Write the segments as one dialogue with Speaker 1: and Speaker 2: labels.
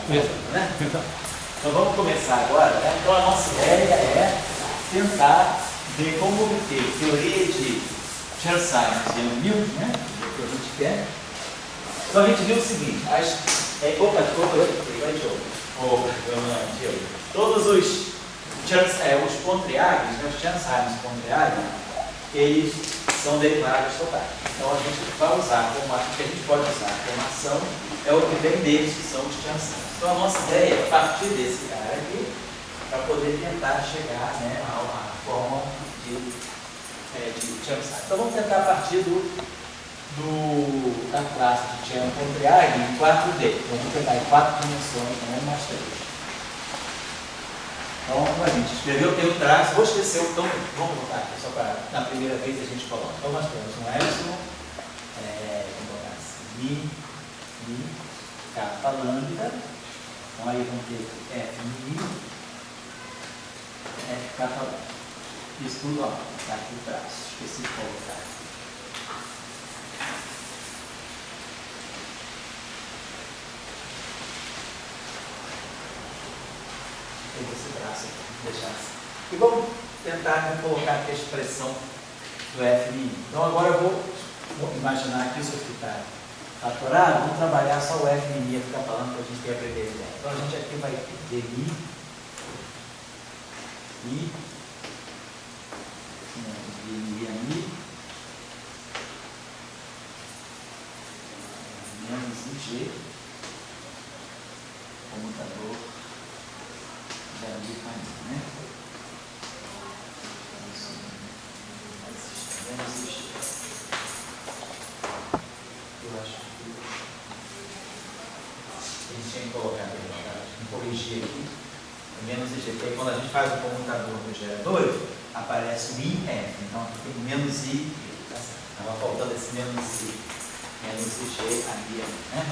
Speaker 1: né? Então vamos começar agora, né? Então a nossa ideia é tentar ver como obter teoria de Chern-Simons e Yang-Mills, né? O que a gente quer. Então a gente viu o seguinte, todos os Pontryagins, né, os Chern-Simons Pontryagins, eles são derivados totais. Então a gente vai usar como o que a gente pode usar como ação é o que vem deles, que são os Chern-Simons. Então a nossa ideia é partir desse cara aqui para poder tentar chegar, né, à forma de Chern-Simons. Então vamos tentar partir da classe de Chern-Pontryagin em 4D. Então vamos pegar em 4 dimensões, então mais 3. Então, como a gente escreveu, tem o traço, vou esquecer, então vamos voltar aqui, só para na primeira vez a gente coloca. Então nós temos um epsilon, vamos colocar assim, mi, kappa, lambda. Então aí vamos ter F mi, F kappa lambda. Isso tudo, ó, está aqui o traço, esqueci de colocar. Esse braço aqui, vou deixar assim. E vamos tentar colocar aqui a expressão do F min. Então agora eu vou imaginar que isso aqui está fatorado, vamos trabalhar só o F min, ficar falando para a gente ter a primeira ideia. Então a gente aqui vai ter mi, menos IG, comutador de caminho, né? Isso. Menos IG. Eu acho que a gente tinha que colocar aqui, corrigir aqui, menos IG, porque quando a gente faz o comutador dos geradores, aparece o IF, então aqui tem menos I, estava faltando esse menos I, menos IG ali, né?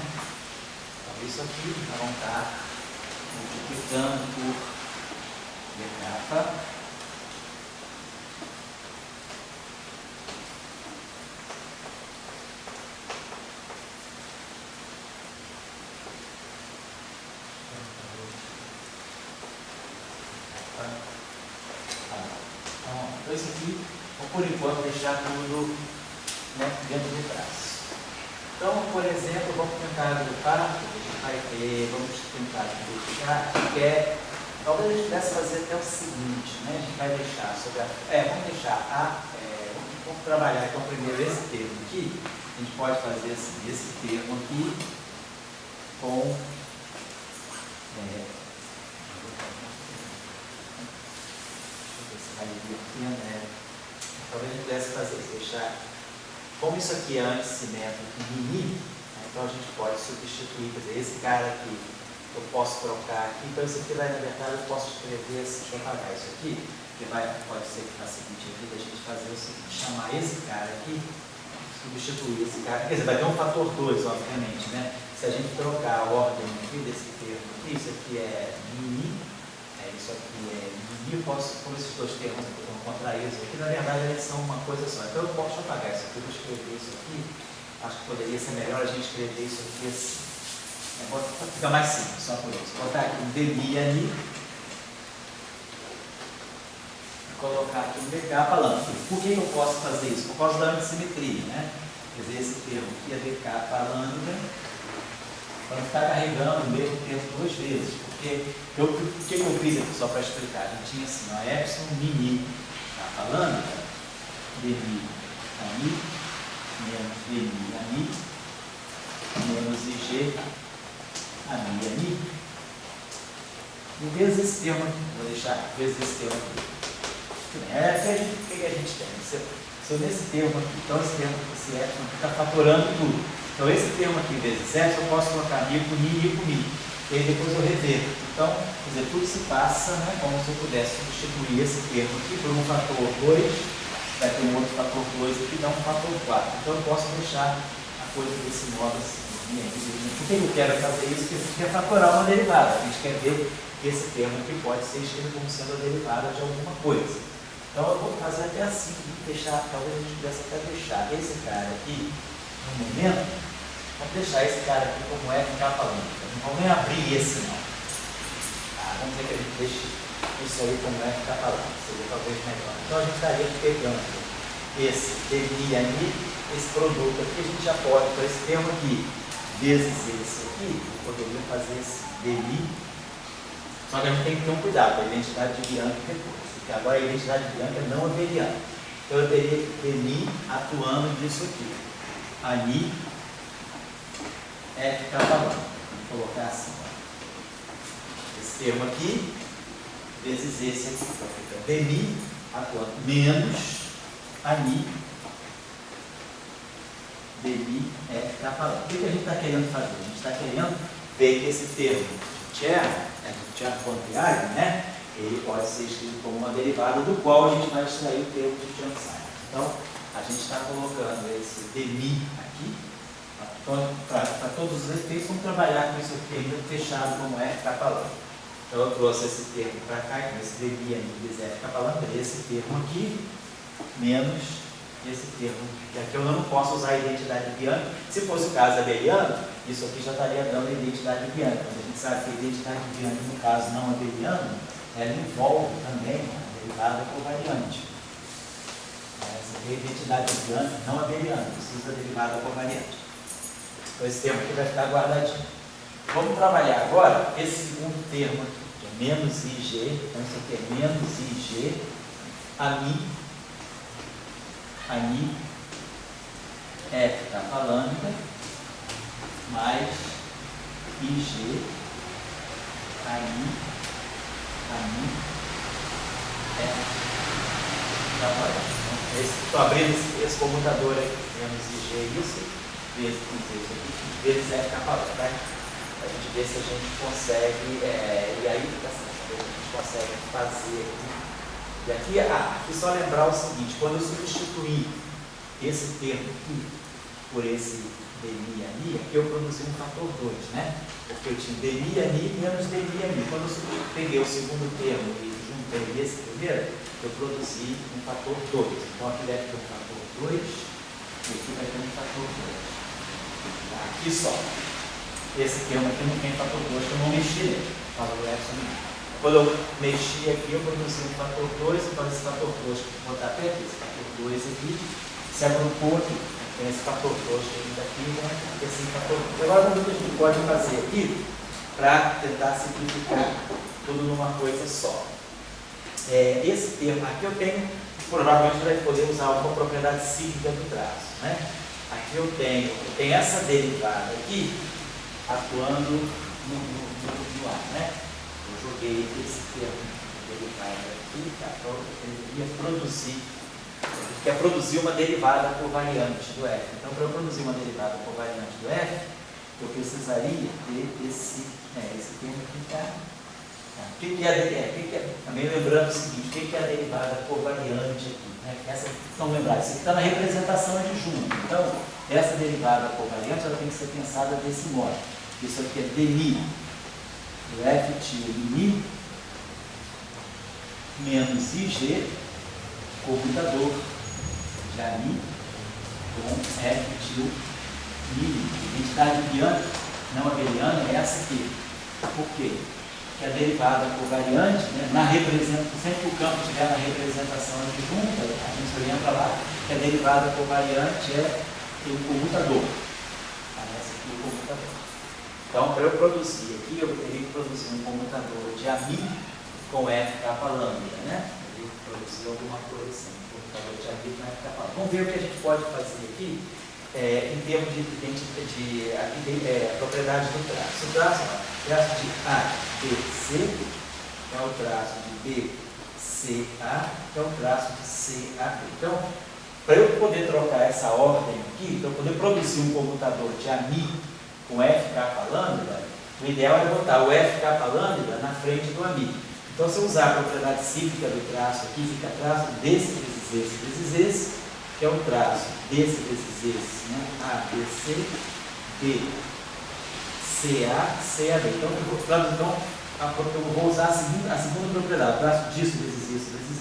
Speaker 1: Então isso aqui nós vamos estar multiplicando por d kappa então isso aqui, vou por enquanto deixar tudo, né, dentro do traço. Então, por exemplo, vamos tentar agrupar, vamos tentar identificar que é, talvez a gente pudesse fazer até o seguinte, né? A gente vai deixar sobre vamos trabalhar então primeiro esse termo aqui, a gente pode fazer assim, esse termo aqui com talvez a gente pudesse fazer isso, deixar, como isso aqui é antissimétrico mini, então a gente pode substituir, quer dizer, esse cara aqui eu posso trocar aqui, então isso aqui vai, na verdade, eu posso escrever assim, deixa eu apagar isso aqui, que pode ser que facilite a vida a gente fazer o seguinte, chamar esse cara aqui, substituir esse cara, quer dizer, vai ter um fator 2, obviamente, né? Se a gente trocar a ordem aqui desse termo aqui, isso aqui é mini, isso aqui é mini, eu posso, como esses dois termos aqui vão contraídos aqui, na verdade eles são uma coisa só, então eu posso apagar isso aqui, eu vou escrever isso aqui, acho que poderia ser melhor a gente escrever isso aqui assim. Fica mais simples, só por isso. Vou botar aqui um DMI ali, colocar aqui um DK falando. Por que eu posso fazer isso? Por causa da antissimetria, né? Quer dizer, esse termo aqui é DK falando, para não ficar carregando o mesmo termo 2 vezes. Porque o que eu fiz aqui só para explicar? A gente tinha assim, ó, epsilon mini K falando, DMI ali, menos DMI ali, menos IG a minha ali, e vezes esse termo aqui, vou deixar vezes esse termo aqui. O que a gente tem? Se eu nesse termo aqui, então esse termo, esse epsilon aqui está fatorando tudo. Então esse termo aqui vezes epsilon, eu posso colocar mi com mi, e aí depois eu reverto. Então, quer dizer, tudo se passa, né, como se eu pudesse substituir esse termo aqui por um fator 2, vai ter um outro fator 2 aqui, dá um fator 4. Então eu posso deixar a coisa desse modo assim. Por que eu quero fazer isso? Porque a gente quer fatorar uma derivada. A gente quer ver que esse termo aqui pode ser escrito como sendo a derivada de alguma coisa. Então eu vou fazer até assim, talvez a gente pudesse até deixar esse cara aqui, no momento, vamos deixar esse cara aqui como F kappa lambda. No vem abrir esse não. Vamos dizer que a gente deixe isso aí como é que está falando, seria talvez melhor. Então a gente estaria pegando esse DMI aí, esse produto aqui, a gente já pode, para esse termo aqui, vezes esse aqui, eu poderia fazer esse DMI, só que a gente tem que ter um cuidado com a identidade de Bianchi depois, porque agora a identidade de Bianchi é não abeliana. Então eu teria DMI atuando disso aqui. Ani F falando. Vou colocar assim. Esse termo aqui, vezes esse aqui. Então fica DMI atuando menos Ani DMI F falando. O que a gente está querendo fazer? A gente está querendo ver que esse termo Tcher quantiário, né? Ele pode ser escrito como uma derivada do qual a gente vai extrair o termo de Chern-Simons. Então, a gente está colocando esse DMI aqui. Então, para todos os efeitos, vamos trabalhar com isso aqui ainda fechado como F falando. Então, eu trouxe esse termo para cá, então esse DMI vezes F falando, esse termo aqui, menos esse termo, que aqui eu não posso usar a identidade de Bianchi. Se fosse o caso abeliano, isso aqui já estaria dando a identidade de Bianchi. Mas a gente sabe que a identidade de Bianchi, no caso não abeliano, ela envolve também a derivada covariante. Essa aqui é a identidade de Bianchi não abeliana, precisa da derivada covariante. Então esse termo aqui vai ficar guardadinho. Vamos trabalhar agora esse segundo termo aqui, que é menos IG. Então isso aqui é menos IG, Ani F está falando, mais IG, Ani F está falando. Estou abrindo esse comutador aqui, menos IG isso, vezes isso aqui, vezes F está falando, né? A gente vê se a gente consegue, e aí a gente consegue fazer aqui. E aqui só lembrar o seguinte, quando eu substituir esse termo aqui por esse DMI ani, aqui eu produzi um fator 2, né? Porque eu tinha DMI ani menos DMI ani. Quando eu peguei o segundo termo e juntei esse primeiro, eu produzi um fator 2. Então aqui deve ter um fator 2 e aqui vai ter um fator 2. Aqui só. Esse termo aqui não tem fator 2, que eu não mexi nele. Falou epsilon. Quando eu mexi aqui, eu produzi um fator 2, então esse fator 2, vou botar até aqui, esse fator 2 aqui, se agrupou aqui, tem esse fator 2 que ainda aqui, né? Esse fator 2. Agora vamos ver o que a gente pode fazer aqui para tentar simplificar tudo numa coisa só. Esse termo aqui eu tenho, provavelmente vai poder usar alguma propriedade cíclica do traço, né? Aqui eu tenho essa derivada aqui atuando no ar, né? Eu joguei esse termo derivada aqui, tá? Então eu quer produzir uma derivada covariante do F. Então, para eu produzir uma derivada covariante do F, eu precisaria ter esse termo aqui, também lembrando o seguinte, o que é a derivada covariante aqui? Né? Então, lembrar, isso aqui está na representação adjunta. Então, essa derivada covariante ela tem que ser pensada desse modo. Isso aqui é dmi do F tio mi menos IG, comutador de Ani com F tio mi. A identidade Bianchi não abeliana é essa aqui. Por quê? Porque a derivada covariante, né, sempre que o campo estiver na representação adjunta, a gente lembra lá que a derivada covariante é o comutador. Parece aqui o comutador. Então, para eu produzir aqui, eu teria que produzir um comutador de Ami com FK lambda, né? Eu teria que produzir alguma coisa assim, um comutador de Ami com FK lambda. Vamos ver o que a gente pode fazer aqui em termos de propriedade do traço. O traço de A, B, C, é o traço de B, C, A, é o traço de C, A, B. Então, para eu poder trocar essa ordem aqui, para eu poder produzir um comutador de Ami com FK lambda, o ideal é botar o FK lambda na frente do Ami. Então, se eu usar a propriedade cíclica do traço aqui, fica traço desse vezes esse, que é o traço desse vezes esse, né? A, B, C, B, C, A, C, A, B. Então, eu vou usar a segunda propriedade, o traço disso vezes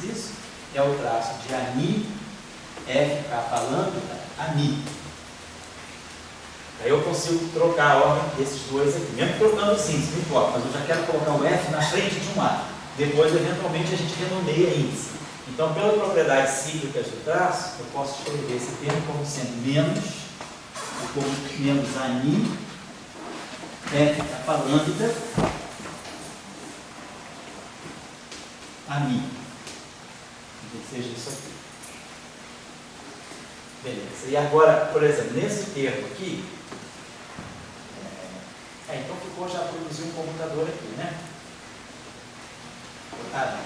Speaker 1: isso, é o traço de Ani, FK lambda, Ami. Aí eu consigo trocar a ordem desses dois aqui, mesmo trocando os índices, não importa, mas eu já quero colocar o F na frente de um A. Depois, eventualmente, a gente renomeia índice. Então, pela propriedade cíclicas do traço, eu posso escrever esse termo como sendo menos ANI, F capa lambda, ANI. Que seja isso aqui. Beleza. E agora, por exemplo, nesse termo aqui, então ficou, já produziu um computador aqui, né?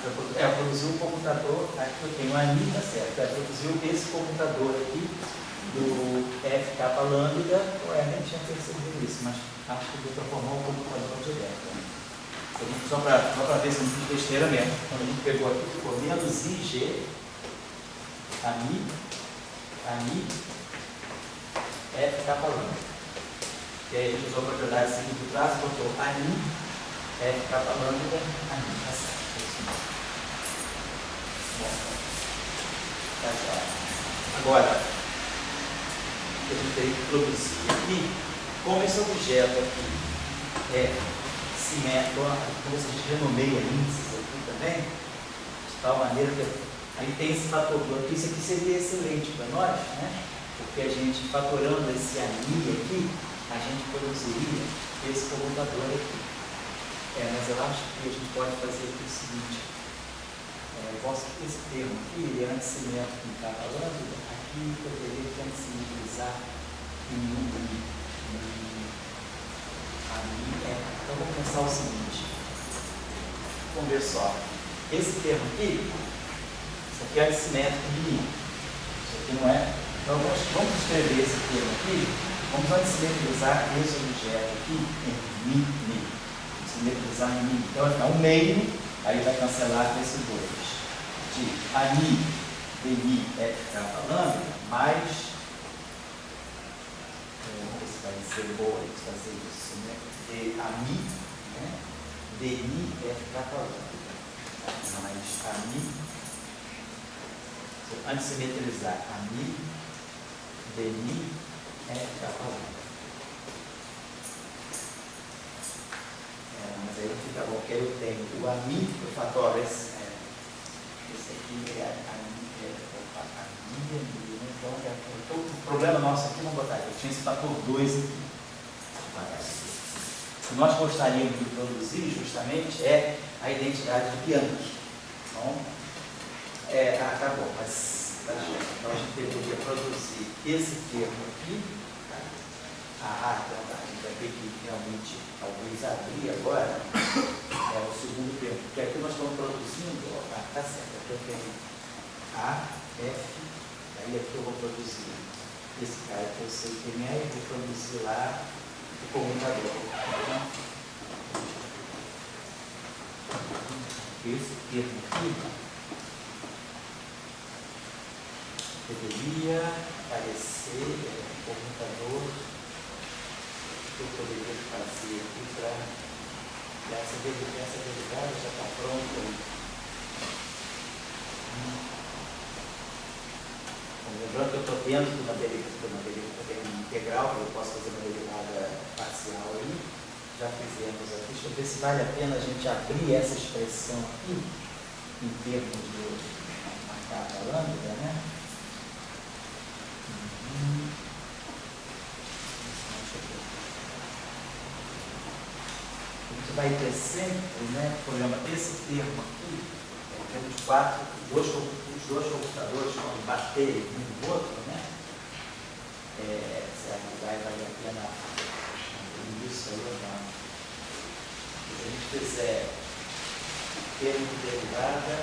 Speaker 1: Eu produzi um computador, aqui eu tenho a ANI, tá certo? Produziu esse computador aqui do F capa lambda, nem tinha percebido isso, mas acho que deu para formar um computador direto. Né? Só para ver se não fiz besteira mesmo. Quando a gente pegou aqui, ficou menos IG, ANI, F capa lambda. E aí a gente usou a propriedade seguinte do traço, botou ANI, F capa lambda, ANI, tá certo. Bom, tá certo. Agora, a gente tem que produzir aqui, como esse objeto aqui é simétrico, como se a gente renomeia índices aqui também, de tal maneira que aí tem esse fator aqui, isso aqui seria excelente para nós, né? Porque a gente, fatorando esse ANI aqui, a gente produziria esse computador aqui. Mas eu acho que a gente pode fazer aqui o seguinte, esse termo aqui, ele é antissimétrico em capa lambda, aqui eu teria que antissimetrizar em ANI. Então vamos pensar o seguinte, vamos ver só, esse termo aqui, isso aqui é antissimétrico em I, isso aqui não é. Então vamos escrever esse termo aqui, vamos antissimetrizar esse objeto aqui em Mi. Simetrizar em Mi. Então vai ficar um meio, aí vai cancelar com esse 2. De ANI, DI, F capa lambda, mais. Vamos ver se vai ser boa de fazer isso, né? De ANI, né? DI, F capa lambda. Mais ANI. Antissimetrizar ANI, DI, F capa lambda. Mas aí fica bom, porque eu tenho o ANI, eu fatoro esse aqui é ANI, né? Então, o problema nosso aqui, vamos botar aqui, eu tinha esse fator 2 aqui. O que nós gostaríamos de produzir, justamente, é a identidade de Bianchi. Então, tá bom, mas então a gente deveria produzir esse termo aqui. Então a gente vai ter que realmente talvez abrir agora o segundo termo, porque aqui nós estamos produzindo, tá certo, aqui eu tenho A, F, aí aqui eu vou produzir esse cara que eu sei quem é, e vou produzir lá o comunicador. Esse termo aqui deveria aparecer comunicador. Que eu poderia fazer aqui para essa derivada já está pronta. Lembrando que eu estou dentro de uma derivada integral, eu posso fazer uma derivada parcial aí. Já fizemos aqui. Deixa eu ver se vale a pena a gente abrir essa expressão aqui em termos de uma capa lambda, né? A gente vai ter sempre, né, por exemplo, esse termo aqui, temos os dois computadores quando baterem um no outro, né? Será que vai valer a pena isso aí ou não? Se a gente fizer termo de derivada,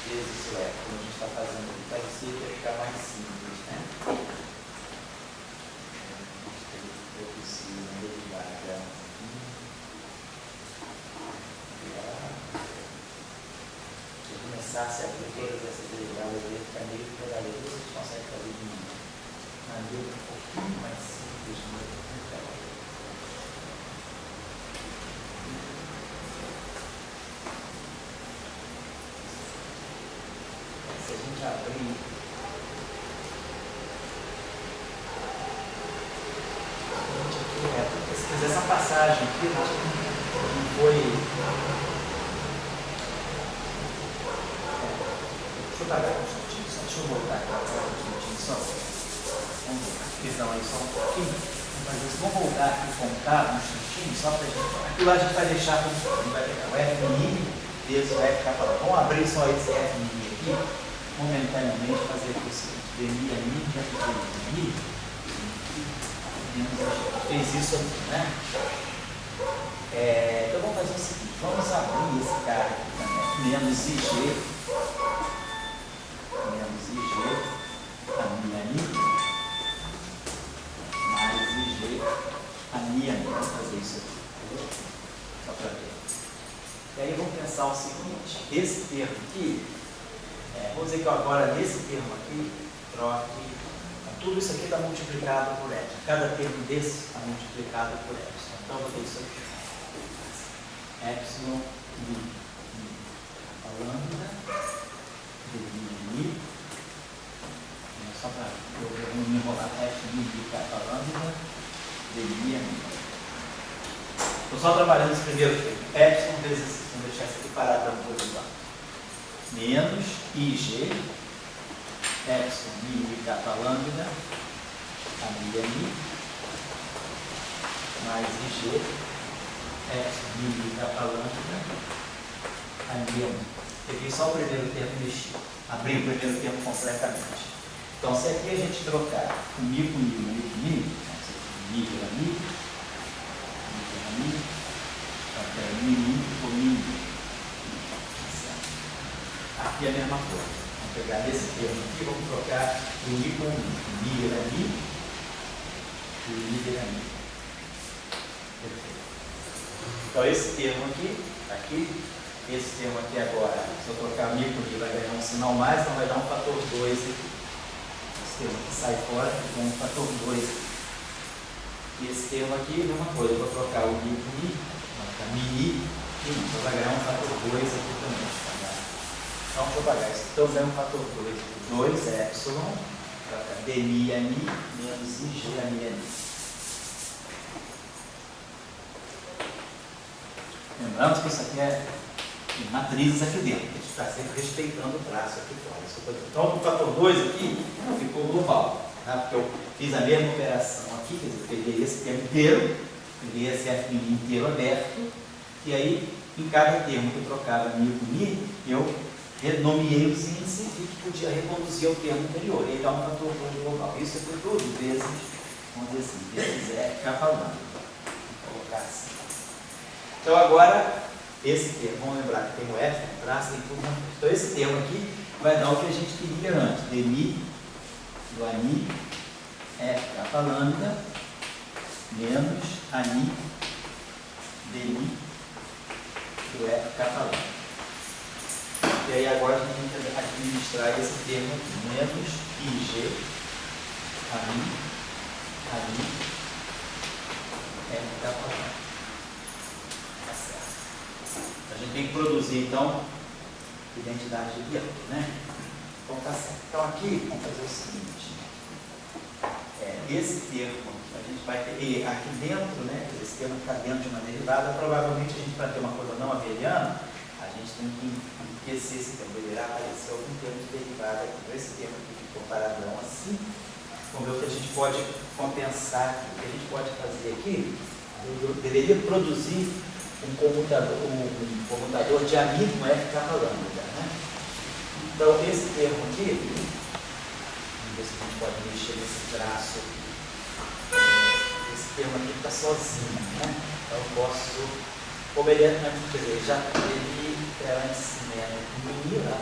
Speaker 1: vezes isso como a gente está fazendo aqui, parecido, vai ficar mais simples, né? Reduzir uma derivada. Se eu começasse a abrir todas essas derivadas, eu ia ficar meio pedaleiro, vocês conseguem fazer de maneira um pouquinho mais simples mesmo. Se a gente abrir passagem aqui, não foi. Deixa eu pagar um instantinho, só deixa eu voltar aqui um instantinho só. Vamos voltar. Perdão aí só um pouquinho. Vamos voltar aqui e contar um instantinho, só para a gente. Aqui lá a gente vai deixar como a gente vai pegar o F mini vezes o F capa. Vamos abrir só esse F mini aqui, momentaneamente, fazer aqui o seguinte: DMI a mim, já que DMI. Fez isso aqui, né? Então vamos fazer o seguinte: vamos abrir esse cara aqui também. Menos IG. Menos IG. A minha I. Mais IG. A minha I. Vamos fazer isso aqui. Só para ver. E aí vamos pensar o seguinte: esse termo aqui, vamos dizer que agora nesse termo aqui, troque. Tudo isso aqui está multiplicado por epsilon. Cada termo desse está multiplicado por epsilon. Então, vou ter isso aqui. Epsilon mi. A lambda mi. Só para eu não me enrolar. Epsilon mi capa lambda mi. Estou só trabalhando esse primeiro termo. Epsilon vezes, vamos deixar isso aqui parado por enquanto. Menos IG. Epsilon mi capa lambda, a minha mi, mais IG, Epsilon mi capa lambda, a minha mi. Peguei só o primeiro termo e mexi. Abri o primeiro termo completamente. Então, se aqui a gente trocar o mi com mi, mi com mi, mi pela mi, mi pela mi, então, mi por mi. Aqui é a mesma coisa. Pegar esse termo aqui, vamos trocar o mi com mi era mi e o mi era mi. Perfeito. Então esse termo aqui, esse termo aqui agora, se eu trocar mi com mi, vai ganhar um sinal mais, então vai dar um fator 2 aqui. Esse termo aqui sai fora, fica um fator 2 aqui. E esse termo aqui, mesma coisa, eu vou trocar o mi com mi, vai ficar mi, então vai ganhar um fator 2 aqui também. Então, deixa eu pagar isso. Então, ganho um fator 2 epsilon, dmi a mi, menos ig a mi a mi. Lembrando que isso aqui é matrizes aqui dentro. A gente está sempre respeitando o traço aqui fora. Então, o fator 2 aqui ficou global. Tá? Porque eu fiz a mesma operação aqui, quer dizer, peguei esse termo inteiro, peguei esse F inteiro aberto, e aí, em cada termo que eu trocava mi com mi, eu renomeei os índices e podia reproduzir o termo anterior. E aí dá um fator global. Isso é por vezes, vamos dizer assim, vezes é capa lambda. Vou colocar assim. Então agora, esse termo, vamos lembrar que tem o F, tem o traço, tem tudo. Então esse termo aqui vai dar o que a gente queria antes. Dmi do ani, F capa lambda, menos ani, dmi do F capa lambda. E aí agora a gente tem que administrar esse termo aqui, menos IG, a mim, F capa lambda. Tá certo. A gente tem que produzir, então, identidade de guia, né? Então tá certo. Então aqui, vamos fazer o seguinte. Esse termo, a gente vai ter aqui dentro, né? Esse termo que está dentro de uma derivada, provavelmente a gente, para ter uma coisa não abeliana, a gente tem que enriquecer esse termo, deverá aparecer algum termo de derivada aqui. Então, esse termo aqui ficou paradão assim. Vamos ver o que a gente pode compensar aqui. O que a gente pode fazer aqui, eu deveria produzir um comutador de amigo F capa lambda, né? Então, esse termo aqui, vamos ver se a gente pode mexer nesse traço. Esse termo aqui está sozinho, né? Então, eu posso, como ele é, quer dizer, já ele era antes, né, mini, lá,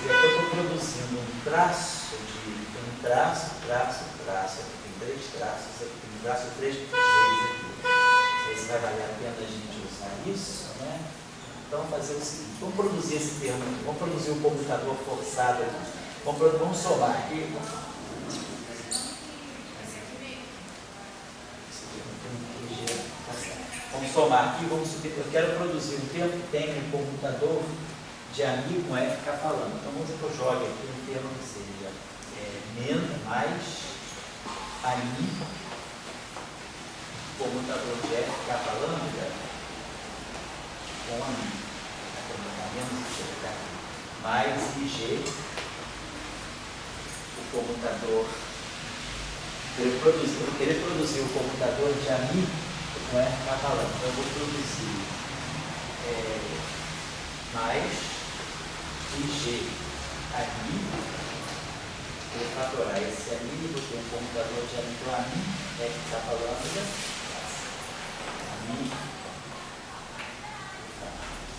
Speaker 1: eu estou produzindo um traço, aqui tem 3 traços, aqui tem um traço 3 por 6 aqui. Não sei se vai valer a pena a gente usar isso, né? Então, fazer o seguinte, vamos produzir esse termo aqui, vamos produzir um computador forçado aqui. Vamos somar aqui. Vamos somar aqui, vamos subir. Eu quero produzir um termo que tenha um computador de amigo com F capa lambda. Então vamos dizer que eu jogue aqui um termo que seja menos mais ani comutador de F capa lambda com a mim. Menos IG, tá? Mais IG, o comutador. Eu vou querer produzir o comutador de AMI com F capa lambda. Então eu vou produzir mais IG AMI. Vou fatorar esse AMI, vou ter um comutador de AMI com AMI, F capa lambda, AMI,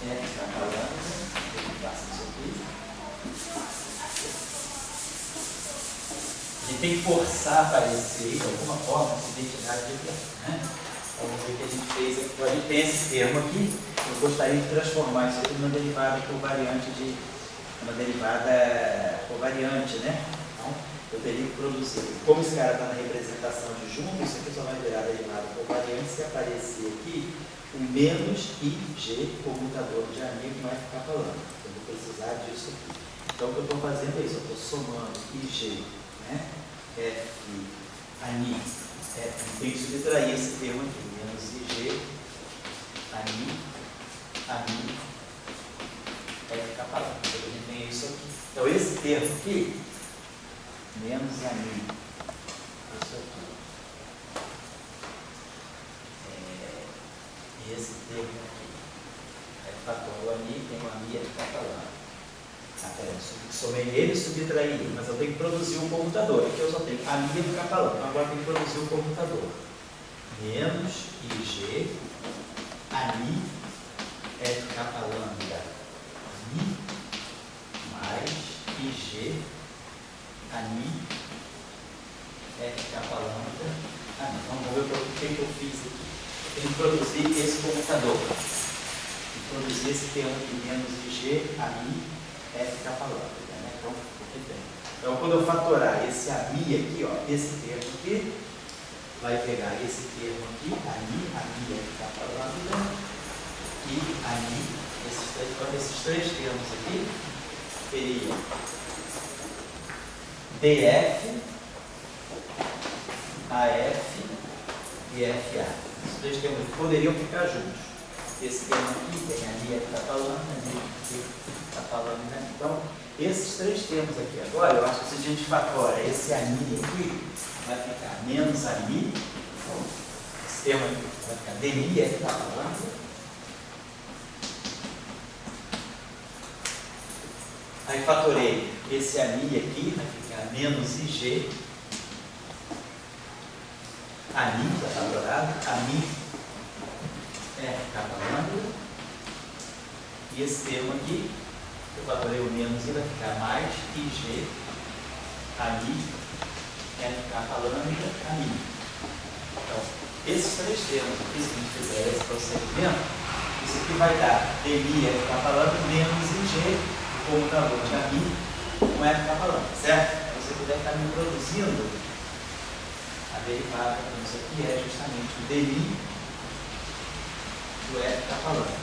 Speaker 1: F capa lambda, eu faço isso aqui. A gente tem que forçar a aparecer de alguma forma essa identidade de tempo, né? Então, vamos ver o que a gente fez aqui. A gente tem esse termo aqui, eu gostaria de transformar isso aqui numa derivada covariante uma derivada covariante, né? Eu teria que produzir. Como esse cara está na representação de junto, isso aqui só vai virar derivada covariante se aparecer aqui o menos IG comutador de amigo não vai ficar falando. Eu vou precisar disso aqui. Então o que eu estou fazendo é isso, eu estou somando IG, né? F, ANI, tem que subtrair esse termo aqui, menos IG, ANI, vai ficar falando. Então a gente tem isso aqui. Então esse termo aqui, menos ANI, isso aqui. Esse termo aqui. Fator o ANI, tem o ANI, ele está falando. Eu somei ele e subtraí ele, mas eu tenho que produzir um comutador. Aqui eu só tenho ANI e ficar falando. Agora eu tenho que produzir um comutador. Menos IG, ANI, F capa lambda, I, mais IG, ANI, F capa lambda, ANI. Vamos ver o que eu fiz aqui. Eu tenho que produzir esse comutador. E produzir esse termo aqui, menos IG, ANI, F capa lambda. Né? Então, o que tem? Então, quando eu fatorar esse ANI aqui, ó, esse termo aqui, vai pegar esse termo aqui, ANI, F capa lambda, e ANI, esses três termos aqui, teria DF, AF e FA. Esses três termos poderiam ficar juntos. Esse termo aqui tem ANI, F capa lambda, ANI, F capa lambda. Então, esses três termos aqui agora, eu acho que se a gente fatora esse ANI aqui, vai ficar menos ANI, esse termo aqui vai ficar DI, F capa lambda. Aí fatorei esse ANI aqui, vai ficar menos IG, ANI, está fatorado, ANI, F capa lambda, e esse termo aqui, eu fatorei o menos e vai ficar mais IG, ANI, F capa lambda, ANI. Então, esses três termos aqui, se a gente fizer esse procedimento, isso aqui vai dar DI, F capa lambda, menos IG, comutador de ANI com F capa lambda, certo? Você puder estar me produzindo a derivada, isso aqui é justamente o DI do F capa lambda.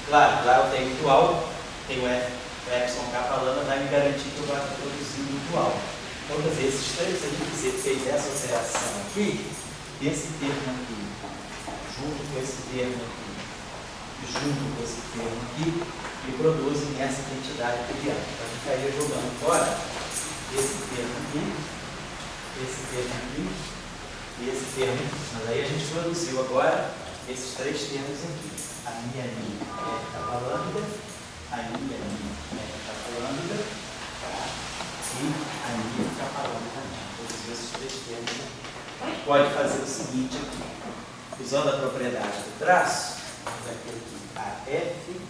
Speaker 1: Claro, lá eu tenho dual, tenho F epsilon capa lambda, vai me garantir que eu vou estar produzindo o dual. Então, quer dizer, esses três, se a gente fez essa operação aqui, esse termo aqui, junto com esse termo aqui, junto com esse termo aqui, e produzem essa identidade trivial. Então, a gente estaria jogando fora esse termo aqui, e esse termo aqui. Mas aí a gente produziu agora esses três termos aqui. A minha F capa lambda, a minha F capa lambda, e a minha capa lambda também. Produziu esses três termos aqui. A gente pode fazer o seguinte aqui. Usando a propriedade do traço, vamos aqui a F.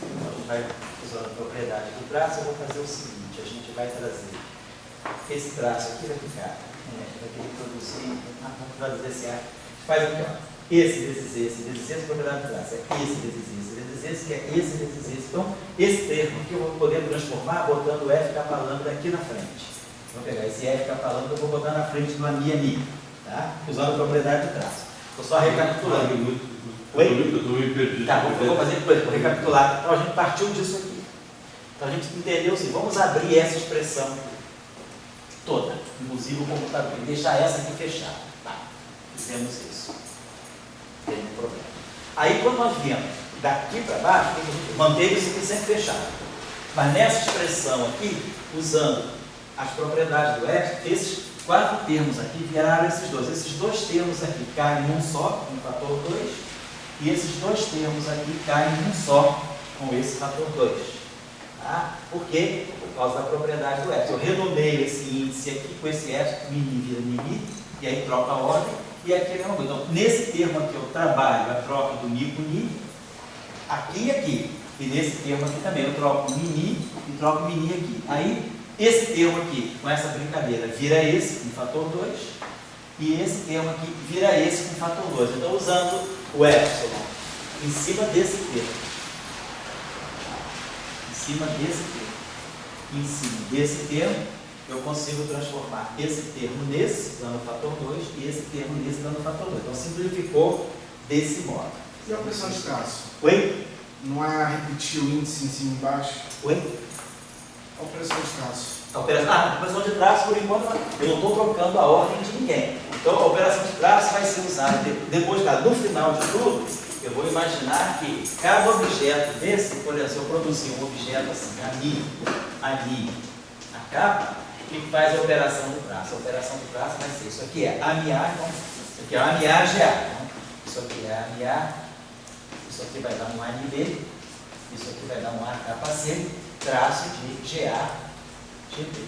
Speaker 1: Então, a gente vai usando a propriedade do traço, eu vou fazer o seguinte, a gente vai trazer esse traço aqui, vai ficar, vai ter que produzir, vamos fazer assim, a gente faz aqui, ó, esse vezes esse, propriedade do traço, é esse vezes esse, que é esse vezes esse. Então, esse termo aqui eu vou poder transformar botando o F capa lambda aqui na frente. Vou pegar esse F capa lambda, eu vou botar na frente do ANI, tá? Usando a propriedade do traço. Estou só recapitulando.
Speaker 2: Eu estou meio perdido.
Speaker 1: Tá, eu vou fazer depois, vou recapitular. Então a gente partiu disso aqui. Então a gente entendeu assim, vamos abrir essa expressão toda, inclusive o computador, e deixar essa aqui fechada. Tá, fizemos isso. Aí quando nós viemos daqui para baixo, a gente manteve isso aqui sempre fechado. Mas nessa expressão aqui, usando as propriedades do F, esses 4 termos aqui viraram esses dois. Esses 2 termos aqui caem num só, com o fator 2, e esses 2 termos aqui caem num só, com esse fator 2. Tá? Por quê? Por causa da propriedade do F. Eu renomeio esse índice aqui com esse F, mini vira mini, e aí troca a ordem, e aqui é a mesma coisa. Então, nesse termo aqui eu trabalho a troca do ni com ni, aqui e aqui. E nesse termo aqui também eu troco mini e troco mini aqui. Aí, esse termo aqui, com essa brincadeira, vira esse com fator 2, e esse termo aqui vira esse com fator 2. Eu estou usando o epsilon em cima desse termo. Em cima desse termo. Em cima desse termo, eu consigo transformar esse termo nesse, dando fator 2, e esse termo nesse, dando fator 2. Então, simplificou desse modo.
Speaker 3: E a operação de traço?
Speaker 1: Oi?
Speaker 3: Não é repetir o índice em cima e embaixo?
Speaker 1: Oi?
Speaker 3: A operação de traço.
Speaker 1: A operação de traço, por enquanto, eu não estou trocando a ordem de ninguém. Então, a operação de traço vai ser usada depois, no final de tudo, eu vou imaginar que cada objeto desse, por exemplo, se eu produzir um objeto assim, ali, na capa, o que faz a operação do traço? A operação do traço vai ser isso aqui, é amear, então, isso aqui é amear GA. Então, isso aqui é amear, isso aqui vai dar um ANB, isso aqui vai dar um A capa C, traço de GA, GB,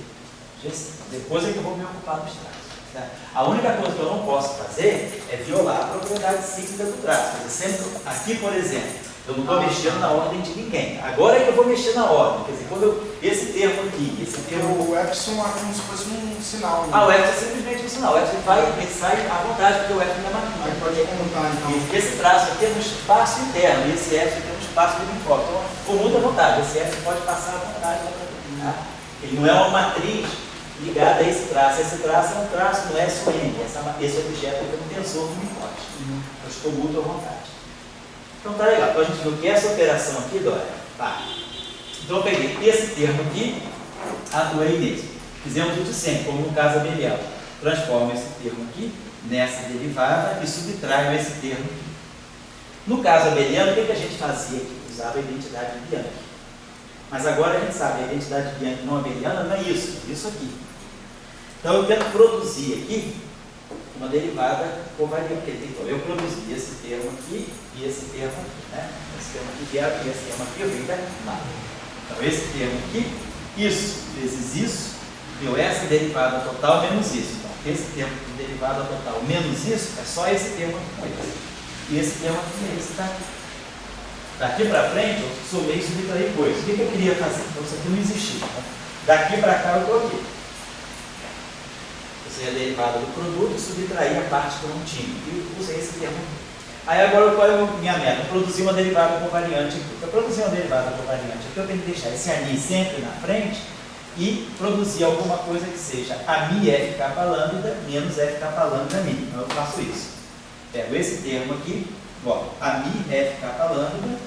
Speaker 1: GC. Depois é que eu vou me ocupar dos traços. Tá? A única coisa que eu não posso fazer é violar a propriedade cíclica do traço. Sempre, aqui, por exemplo, eu não estou mexendo na ordem de ninguém. Agora é que eu vou mexer na ordem. Quer dizer, quando esse termo aqui, esse termo...
Speaker 3: O epsilon é como se fosse um sinal. Né?
Speaker 1: O F é simplesmente um sinal. O F ele sai à vontade, porque o F não é matriz.
Speaker 3: Aí pode contar, então.
Speaker 1: E esse traço aqui é um espaço interno, e esse F tem um espaço de fora. Então, com muita vontade, esse F pode passar à vontade. Tá? Ele não é uma matriz ligada a esse traço. Esse traço é um traço no SON. Esse objeto aqui é um tensor uniforme. Eu estou muito à vontade. Então tá legal. Então a gente viu que essa operação aqui, Dória, tá. Então eu peguei esse termo aqui, atuei nesse. Fizemos o de sempre, como no caso abeliano. Transformo esse termo aqui nessa derivada e subtraio esse termo aqui. No caso abeliano, o que a gente fazia aqui? Usava a identidade de Bianchi. Mas agora a gente sabe, a identidade de Bianchi não abeliana não é isso, é isso aqui. Então eu tento produzir aqui uma derivada covariante. Então eu produzi esse termo aqui e esse termo aqui, né? Esse termo aqui vieram aqui, esse termo aqui eu venho daqui. Então esse termo aqui, isso vezes isso, deu essa derivada total menos isso. Então esse termo de derivada total menos isso é só esse termo aqui com esse. E esse termo aqui é esse daqui. Daqui para frente eu somei e subtraí coisas. O que eu queria fazer? Então isso aqui não existia. Né? Daqui para cá eu estou aqui. Usei a derivada do produto e subtraí a parte que eu não tinha. E usei esse termo aqui. Aí agora qual é a minha meta? Eu produzi uma derivada covariante aqui. Para produzir uma derivada covariante aqui, eu tenho que deixar esse ANI sempre na frente e produzir alguma coisa que seja AMI F capa lambda menos F capa lambda mi. Então eu faço isso. Pego esse termo aqui, AMI F capa lambda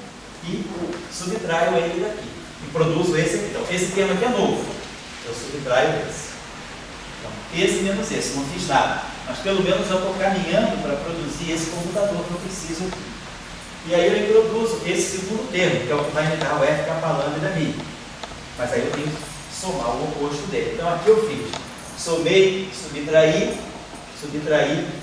Speaker 1: e subtraio ele daqui. E produzo esse aqui. Então esse termo aqui é novo. Eu subtraio esse. Então, esse menos esse, não fiz nada. Mas pelo menos eu estou caminhando para produzir esse computador que eu preciso aqui. E aí eu introduzo esse segundo termo, que é o que vai me dar o F capa lambda mi. Mas aí eu tenho que somar o oposto dele. Então aqui eu fiz somei, subtraí,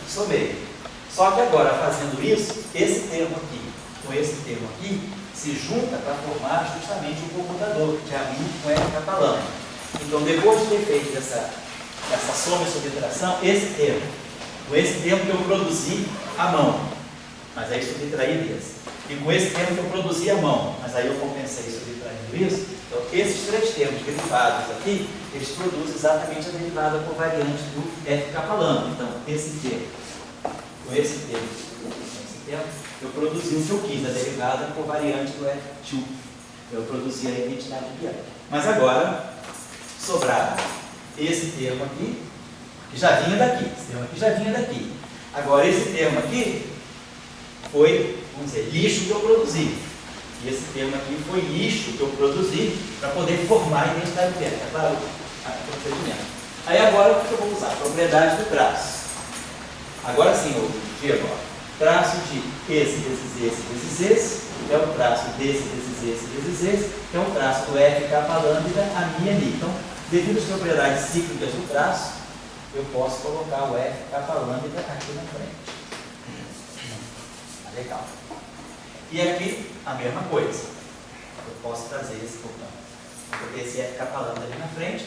Speaker 1: somei. Só que agora, fazendo isso, esse termo aqui com esse termo aqui se junta para formar justamente o computador, que é a mi com F capa lambda. Então, depois de ter feito essa soma e subtração, esse termo, com esse termo que eu produzi à mão, mas aí subtraí desse. E com esse termo que eu produzi à mão, mas aí eu compensei subtraindo isso. Então, esses 3 termos derivados aqui, eles produzem exatamente a derivada covariante do F capa lambda. Então, esse termo, com esse termo, eu produzi o que eu quis, a derivada covariante do F2. Eu produzi a identidade de Bianchi. Mas agora, sobrava esse termo aqui, que já vinha daqui. Esse termo aqui já vinha daqui. Agora, esse termo aqui foi, vamos dizer, lixo que eu produzi. E esse termo aqui foi lixo que eu produzi para poder formar a identidade de Bianchi. É claro, o procedimento. Aí agora, o que eu vou usar? A propriedade do traço. Agora sim, Diego, traço de esse vezes esse, é o traço desse vezes esse, é o traço do F capa lambda a mi ali. Então, devido às propriedades cíclicas do traço, eu posso colocar o F capa lambda aqui na frente. Legal. E aqui, a mesma coisa. Eu posso trazer esse, portanto, vou ter esse F capa lambda ali na frente,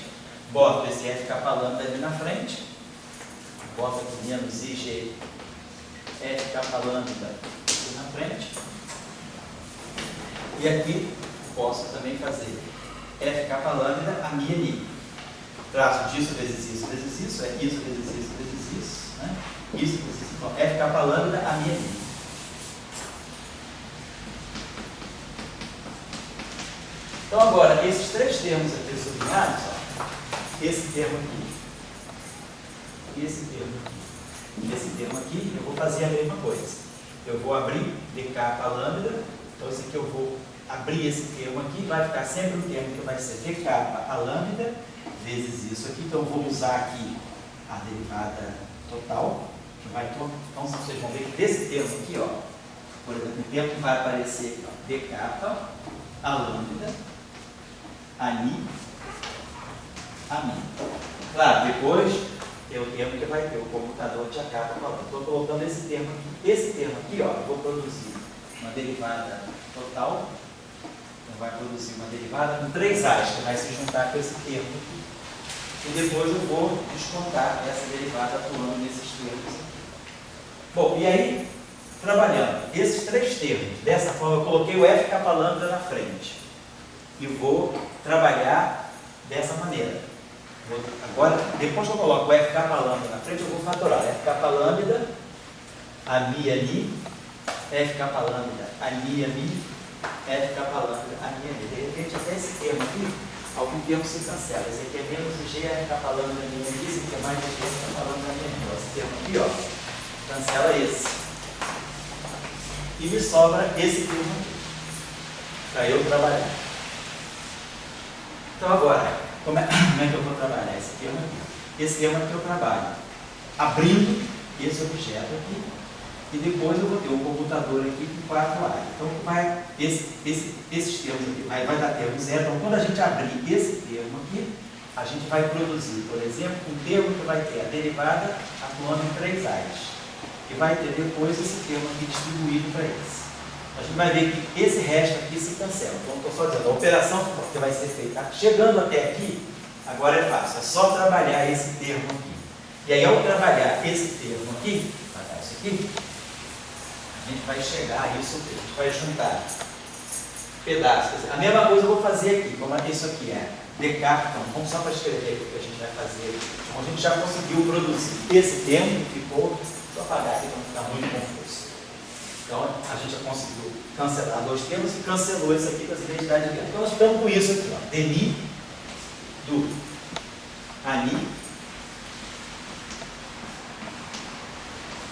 Speaker 1: boto esse F capa lambda ali na frente, boto aqui menos IG F capa lambda aqui na frente, e aqui posso também fazer F capa lambda a mi ali. Traço disso vezes isso, é isso vezes isso, né? Isso vezes isso. Então, F capa lambda a mi ali. Então, agora, esses três termos aqui sublinhados, ó, esse termo aqui, esse termo aqui, esse termo aqui, eu vou fazer a mesma coisa. Eu vou abrir d capa lambda, então esse aqui eu vou abrir esse termo aqui, vai ficar sempre um termo que vai ser d capa a lambda, vezes isso aqui, então eu vou usar aqui a derivada total, que vai, então vocês vão ver que desse termo aqui, ó, por exemplo, o termo que vai aparecer aqui, ó, d capa a lambda, a mi, a mi. Claro, depois tem o termo que vai ter o comutador de a capa falando. Estou colocando esse termo aqui. Esse termo aqui, ó, eu vou produzir uma derivada total. Então vai produzir uma derivada com 3 A's, que vai se juntar com esse termo aqui. E depois eu vou descontar essa derivada atuando nesses termos aqui. Bom, e aí, trabalhando esses 3 termos, dessa forma eu coloquei o F capa lambda na frente. E vou trabalhar dessa maneira. Agora, depois que eu coloco o F capa lambda na frente, eu vou fatorar F capa lambda, a mi ali, F capa lambda, a mi, F capa lambda, a mi ali. De repente, até esse termo aqui, algum termo se cancela. Esse aqui é menos G, F capa lambda, a mi ali, esse aqui é mais G, F capa lambda, a mi ali. Esse termo aqui, ó, cancela esse. E me sobra esse termo aqui, para eu trabalhar. Então agora, como é que eu vou trabalhar esse termo aqui? Esse termo aqui eu trabalho abrindo esse objeto aqui e depois eu vou ter um computador aqui com 4A. Então esses termos aqui vai dar termo zero. Então quando a gente abrir esse termo aqui, a gente vai produzir, por exemplo, um termo que vai ter a derivada atuando em 3 A's. E vai ter depois esse termo aqui distribuído para esse. A gente vai ver que esse resto aqui se cancela. Então, estou só dizendo, a operação que vai ser feita chegando até aqui, agora é fácil, é só trabalhar esse termo aqui. E aí, ao trabalhar esse termo aqui, isso aqui, a gente vai chegar a isso aqui, a gente vai juntar pedaços. A mesma coisa eu vou fazer aqui, como isso aqui é d capa, então, vamos só para escrever o que a gente vai fazer. Então, a gente já conseguiu produzir esse termo que ficou, vou apagar aqui para não ficar muito confuso. Então, a gente já conseguiu cancelar 2 termos e cancelou isso aqui das identidades de dentro. Então, nós ficamos com isso aqui, ó. Demi do ani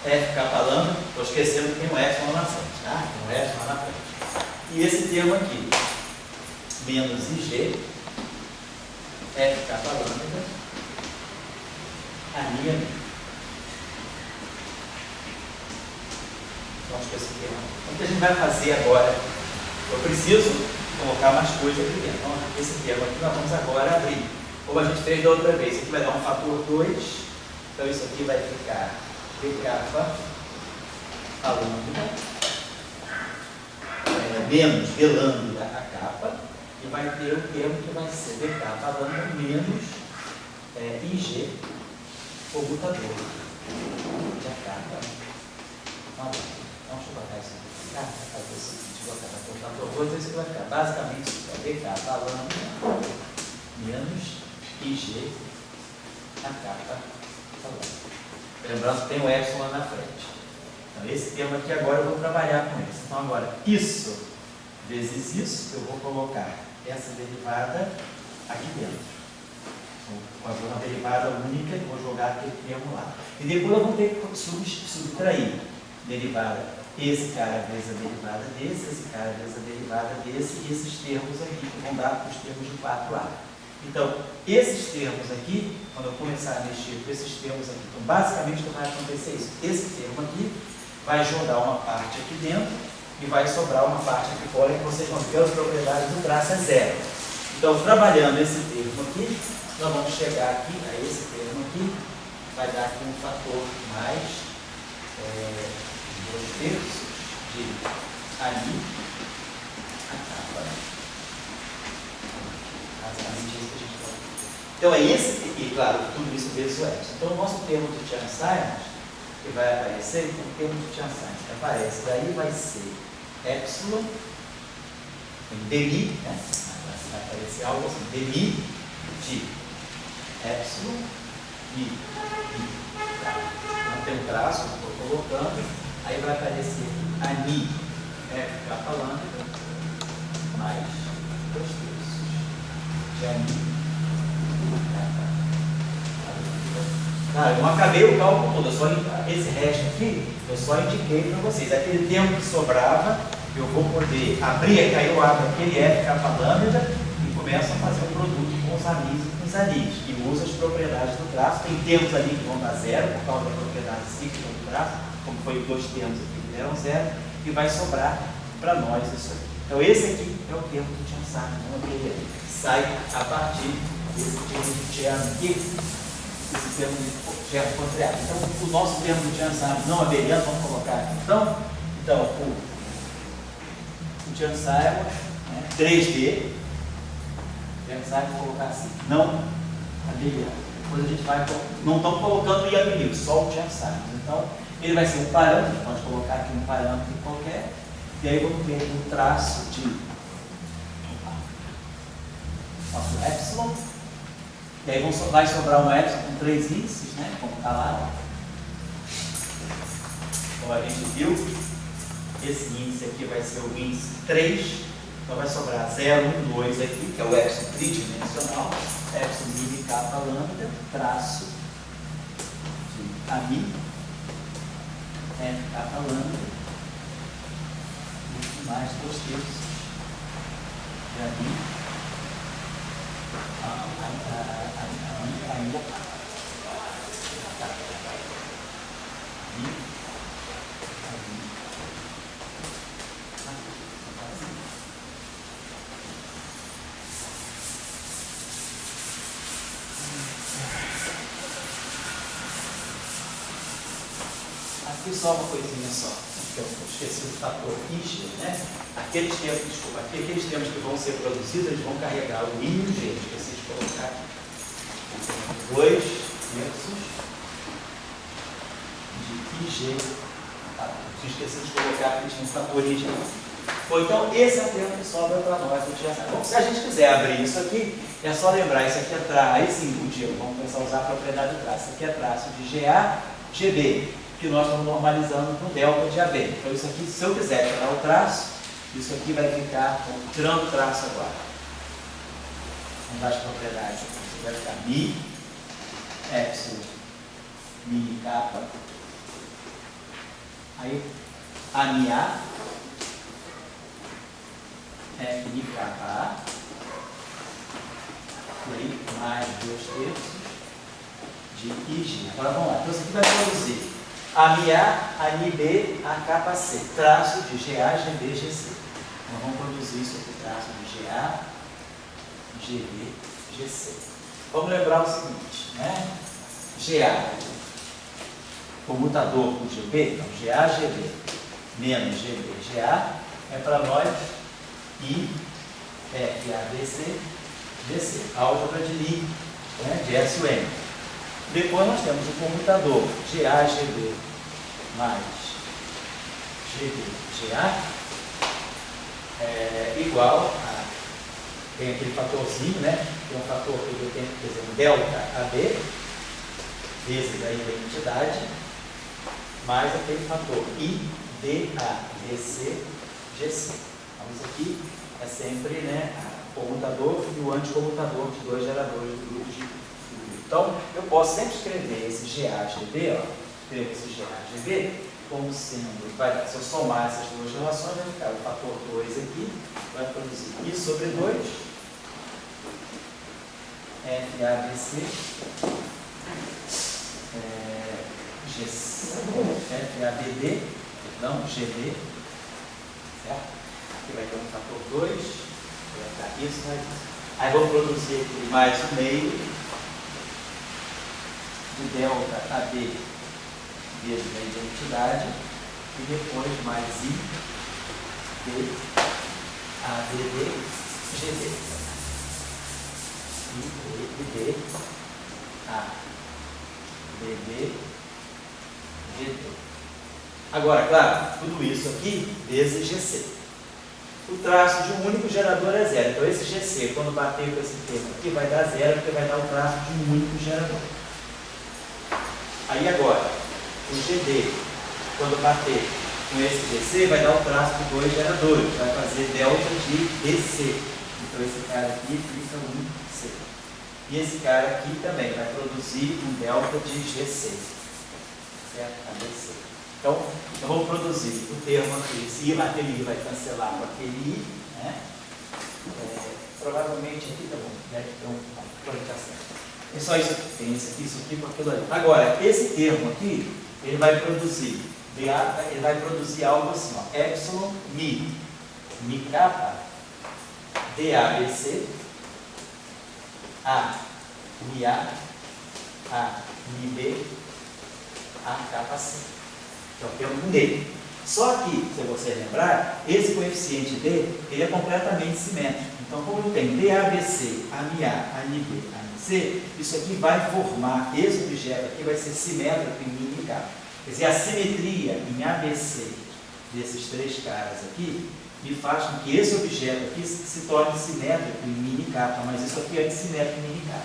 Speaker 1: F capa lambda. Estou esquecendo que tem um F lá na frente, tá? Tem um F lá na frente. E esse termo aqui, menos IG, F capa lambda, ani. Então, o que a gente vai fazer agora? Eu preciso colocar mais coisa aqui dentro. Então, esse termo aqui nós vamos agora abrir. Como a gente fez da outra vez, isso aqui vai dar um fator 2. Então, isso aqui vai ficar d capa a lambda, menos d lambda a capa, e vai ter o termo que vai ser d capa a lambda menos IG, comutador de a capa a lambda. Então, deixa eu botar isso aqui para cá, para fazer o seguinte, botar para cortar por 2, isso aqui vai ficar basicamente isso aqui, d capa a lambda menos IG a capa a lambda. Lembrando que tem o epsilon lá na frente. Então, esse termo aqui agora eu vou trabalhar com isso. Então, agora, isso vezes isso, eu vou colocar essa derivada aqui dentro. Vou fazer uma derivada única e vou jogar aquele termo lá. E depois eu vou ter que subtrair derivada, esse cara vezes a derivada desse, esse cara vezes a derivada desse, e esses termos aqui, que vão dar os termos de 4A. Então, esses termos aqui, quando eu começar a mexer com esses termos aqui, então basicamente o que vai acontecer é isso. Esse termo aqui vai jogar uma parte aqui dentro e vai sobrar uma parte aqui fora, e vocês vão ver as propriedades do traço é zero. Então, trabalhando esse termo aqui, nós vamos chegar aqui a esse termo aqui, vai dar aqui um fator mais 2/3 de ali a capa. Basicamente isso que a gente vai. Então é esse, e claro, tudo isso vezes o epsilon. Então o nosso termo de Chern-Simons, que vai aparecer, então, o termo de Chern-Simons que aparece, daí vai ser epsilon, em demi, né? Vai aparecer algo assim, demi de epsilon e não tem um traço, estou colocando, aí vai aparecer ani, capa lambda, mais 2/3 de ani, capa lambda. Tá, eu não acabei o cálculo todo, esse resto aqui, eu só indiquei para vocês. Aquele tempo que sobrava, eu vou poder abrir, aí eu abro aquele F capa lambda e começo a fazer o produto com os anis e com os anis, que usa as propriedades do traço. Tem termos ali que vão dar zero, por causa da propriedade cíclica do traço, como foi dois termos aqui que deram zero, e vai sobrar para nós isso aqui. Então esse aqui é o termo do Chern-Simons, que sai a partir desse termo de Chern aqui, esse termo de Chern contrariado. Então o nosso termo do Chern-Simons não abeliano, vamos colocar aqui. Então o Chern-Simons, né, 3D, Chern-Simons, vou colocar assim, não abeliano. Depois a gente vai, não estamos colocando o Yang-Mills, só o Chern-Simons. Então ele vai ser um parâmetro, pode colocar aqui um parâmetro qualquer, e aí vamos ter um traço de nosso epsilon, e aí vai sobrar um epsilon com 3 índices, né, como está lá. Como a gente viu, esse índice aqui vai ser o índice 3, então vai sobrar 0, 1, 2 aqui, que é o epsilon tridimensional, epsilon mini capa lambda, traço de ami, F capa lambda, mais 2/3 de ami, ainda aqui só uma coisinha só, que eu esqueci do fator IG, né? Aqueles termos que vão ser produzidos, eles vão carregar o I e o G, esqueci de colocar aqui. 2 terços de IG, esqueci de colocar aqui, tinha um fator IG. Bom, então esse é o termo que sobra para nós do Chern-Simons. Bom, se a gente quiser abrir isso aqui, é só lembrar, isso aqui é traço, aí sim, o Diego, vamos começar a usar a propriedade do traço. Isso aqui é traço de GA, GB, que nós estamos normalizando com delta de AB. Então isso aqui, se eu quiser tirar o traço, isso aqui vai ficar, tirando o traço agora. Vamos dar as propriedades aqui. Isso vai ficar mi, epsilon, mini capa. Aí, ami A, F de capa A. E aí, mais 2/3 de IG. Agora vamos lá. Então isso aqui vai produzir ami A, ani B, a capa C. Traço de GA, GB, GC. Então vamos produzir isso aqui, traço de GA, GB, GC. Vamos lembrar o seguinte, né? GA, comutador com GB, então GA, GB, menos GB, GA, é para nós I, F, A, B, C, GC. Álgebra de Lie, né? De S, U, M. Depois nós temos o comutador GA, GB, mais GB, GA, igual a, tem aquele fatorzinho, né? Tem um fator que eu tenho que fazer um delta AB, vezes a identidade, mais aquele fator IDA, DC, GC. Então isso aqui é sempre, né, o comutador e o anticomutador de dois geradores do grupo de. Então eu posso sempre escrever esse GA-GB, ó, escrever esse GA-GB como sendo, se eu somar essas duas relações, vai ficar o fator 2 aqui, vai produzir I sobre 2, FABC, FABD, perdão, GD, certo? Aqui vai ter um fator 2, vai ficar isso, vai isso. Aí vou produzir aqui mais o meio de delta AD vezes a identidade e depois mais I D ADD GD. I D ADD GD. Agora, claro, tudo isso aqui vezes GC. O traço de um único gerador é zero. Então, esse GC, quando bater com esse termo aqui, vai dar zero, porque vai dar o traço de um único gerador. Aí, agora, o GD, quando bater com esse GC, vai dar o traço de dois geradores. Vai fazer delta de DC. Então, esse cara aqui fica um C. E esse cara aqui também vai produzir um delta de GC. Certo? ABC. Então, eu vou produzir o termo aqui, esse I, aquele I vai cancelar com aquele I, né? Provavelmente aqui tá bom, deve ter uma correlação. É só isso aqui, tem isso aqui com aquilo ali. Agora, esse termo aqui, ele vai produzir, ele vai produzir algo assim, ó, epsilon mi kappa, DABC, A, mi A mi B, A kappa C. Que é o termo D. Só que, se você lembrar, esse coeficiente D, ele é completamente simétrico. Então, como eu tenho DABC, AMA, ANB, ANC, isso aqui vai formar, esse objeto aqui vai ser simétrico em mim e K. Quer dizer, a simetria em ABC desses três caras aqui, me faz com que esse objeto aqui se torne simétrico em mim e K, mas isso aqui é antissimétrico em mim e K.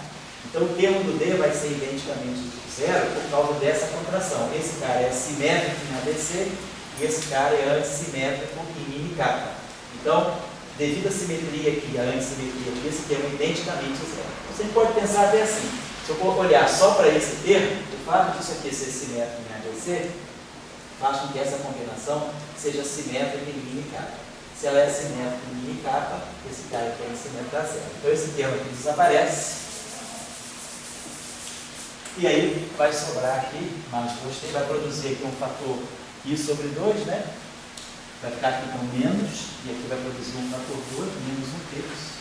Speaker 1: Então, o termo do D vai ser identicamente zero por causa dessa contração. Esse cara é simétrico em ABC e esse cara é antissimétrico em mim e K. Então, devido à simetria aqui, à antissimetria aqui, esse termo é identicamente zero. Você pode pensar até assim, se eu for olhar só para esse termo, o fato disso aqui ser simétrico em ABC, faz com que essa combinação seja simétrica em mim e K. Se ela é simétrica em mim e K, esse cara aqui é antissimétrico a zero. Então, esse termo aqui desaparece. E aí vai sobrar aqui, mais gostei, vai produzir aqui um fator I sobre 2, né? Vai ficar aqui com menos, e aqui vai produzir um fator 2, menos 1/3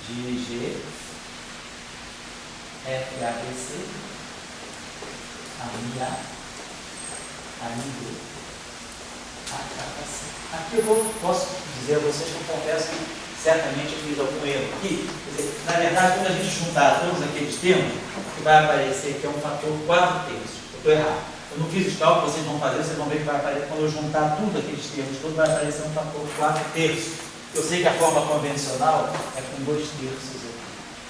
Speaker 1: de G, FABC, AMA, ANB, AKC. Aqui eu posso dizer a vocês que eu confesso que certamente eu fiz algum erro aqui. Quer dizer, na verdade, quando a gente juntar todos aqueles termos, o que vai aparecer aqui é um fator 4/3. Eu estou errado. Eu não fiz os cálculos, vocês vão fazer, vocês vão ver que vai aparecer, quando eu juntar tudo aqueles termos, tudo vai aparecer um fator 4/3. Eu sei que a forma convencional é com 2/3 aqui.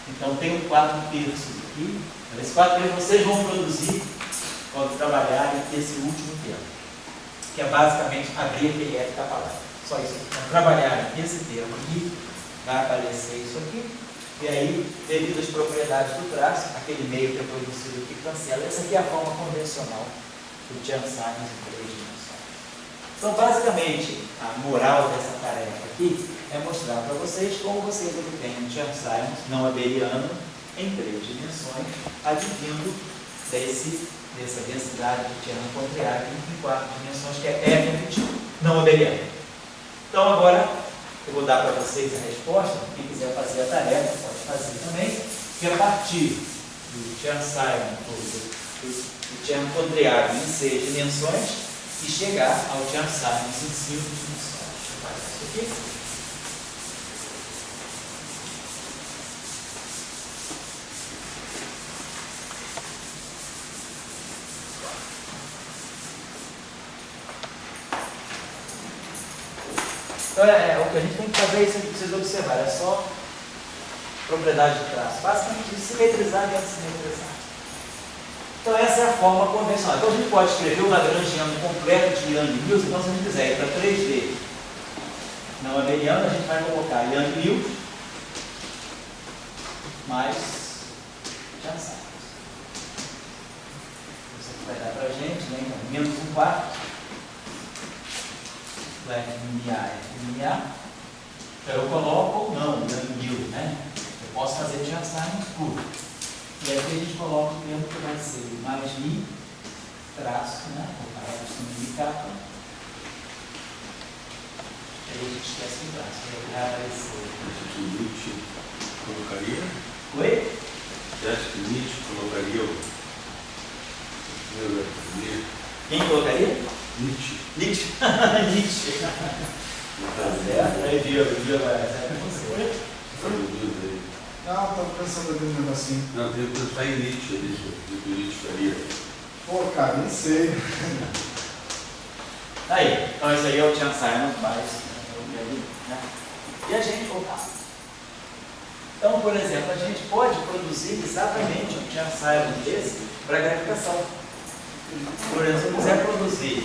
Speaker 1: Então, tem um 4/3 aqui. Esse 4/3 vocês vão produzir quando trabalharem esse último termo, que é basicamente abrir aquele F da palavra. Só isso aqui. Então, trabalhar esse termo aqui, vai aparecer isso aqui, e aí, devido às propriedades do traço, aquele meio que é produzido aqui cancela. Essa aqui é a forma convencional do Chern-Simons em 3 dimensões. Então, basicamente, a moral dessa tarefa aqui é mostrar para vocês como vocês obtêm um Chern-Simons não abeliano em 3 dimensões, advindo dessa densidade de Chern-Pointryagin em 4 dimensões, que é F efetivo, não abeliano. Então, agora, eu vou dar para vocês a resposta. Quem quiser fazer a tarefa, pode fazer também. Que a partir do Chern-Simons, do Chern-Pointryagin em 6 dimensões, e chegar ao Chern-Simons em 5 dimensões. Deixa eu fazer isso aqui. Então, o que a gente tem que fazer é isso que vocês observarem, é só propriedade de traço, basicamente de simetrizar e antissimetrizar. Então, essa é a forma convencional. Então, a gente pode escrever o lagrangiano completo de Yang-Mills. Então, se a gente quiser ir para 3D não abeliano, a gente vai colocar Yang-Mills mais Chern-Simons. Isso aqui vai dar para a gente, né? Então, menos 1/4. FMA. Então eu coloco ou não, Yang-Mills, né? Eu posso fazer Chern-Simons puro. E aqui a gente coloca o termo que vai ser mais Mi traço, né? O parágrafo de capa. Aí a gente esquece o traço, vai aparecer.
Speaker 2: Que Nietzsche colocaria?
Speaker 1: Oi?
Speaker 2: Você acha que Nietzsche colocaria o.
Speaker 1: Quem colocaria?
Speaker 2: Nietzsche.
Speaker 1: Nietzsche. Nietzsche. Tá certo? Aí viu, essa é você.
Speaker 3: Não, estava pensando ali no negocinho.
Speaker 2: Não, tem que pensar em Nietzsche ali, o que Nietzsche faria.
Speaker 3: Pô, cara, nem sei.
Speaker 1: Aí, então isso aí é o Jan Simon faz, né? E a gente, então, por exemplo, a gente pode produzir exatamente um Jan Simon desse para gravitação. Por exemplo, se eu quiser produzir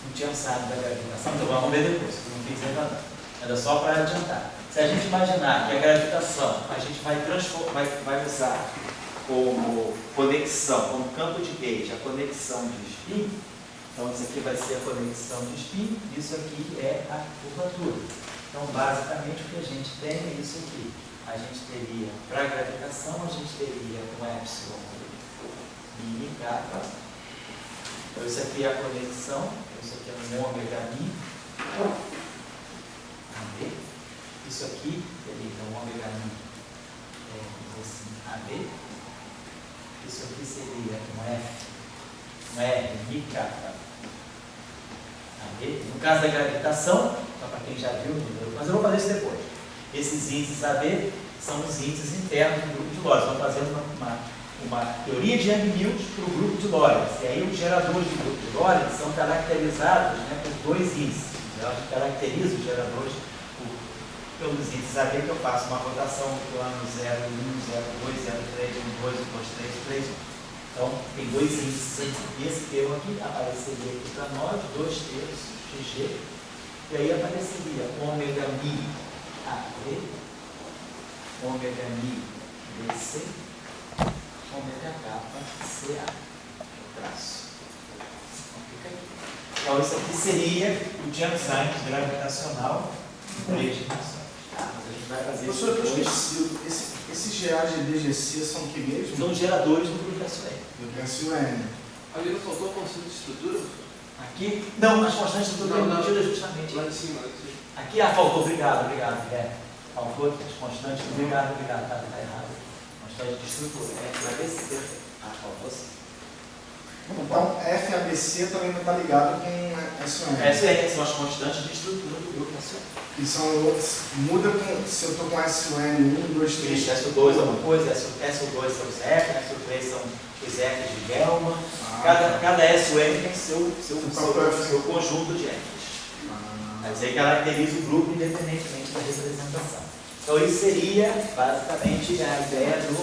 Speaker 1: um Jan Simon da gravitação, então vamos ver depois, eu não fiz ainda não. Era só para adiantar. Se a gente imaginar que a gravitação a gente vai usar como conexão, como campo de gauge, a conexão de spin, então isso aqui vai ser a conexão de spin, isso aqui é a curvatura. Então, basicamente, o que a gente tem é isso aqui. A gente teria, para a gravitação, a gente teria um epsilon mini kappa. Então, isso aqui é a conexão, isso aqui é um ômega mi. Isso aqui seria um ômega mi, assim, AB. Isso aqui seria um R mi kappa. No caso da gravitação, só para quem já viu, mas eu vou fazer isso depois. Esses índices AB são os índices internos do grupo de Lorentz. Vamos fazer uma teoria de Young-Mills para o grupo de Lorentz. E aí os geradores do grupo de Lorentz são caracterizados, né, por dois índices. Eu caracterizo os geradores pelos índices AB, que eu faço uma rotação do plano 0, 1, 0, 2, 0, 3, 1, 2, 1, 2, 3, 3, 1. Então, tem dois índices aqui. Esse termo aqui apareceria aqui para nós, 2 terços de G, e aí apareceria ômega mi AB, ômega mi BC, ômega kappa CA. Traço. Então, isso aqui seria o Jan Simons gravitacional em 3 dimensões. Mas a gente vai fazer isso.
Speaker 3: Professor, eu esqueci. Esses GA, GD, GC são o que mesmo?
Speaker 1: São geradores do grupo SUN.
Speaker 3: Do SUN.
Speaker 4: Ali não faltou a constante de estrutura?
Speaker 1: Aqui? Não, as constantes de estrutura
Speaker 4: Não,
Speaker 1: embutidas justamente.
Speaker 4: Lá em cima, lá em cima.
Speaker 1: Aqui, faltou, obrigado. Faltou as constantes, obrigado, tá errado. Constante de estrutura, FABC, perfeito. Faltou sim.
Speaker 3: Então, FABC também não está ligado com SUN.
Speaker 1: Essas são as constantes de estrutura do grupo SUN.
Speaker 3: Que são outros. Muda se eu estou com SUN 1, 2, 3.
Speaker 1: Isso, SO2 é uma coisa, SO2 são os F, SO3 são os F de Gell-Mann. Cada SUN tem seu conjunto de Fs. Mas aí caracteriza o grupo independentemente da representação. Então, isso seria basicamente a ideia do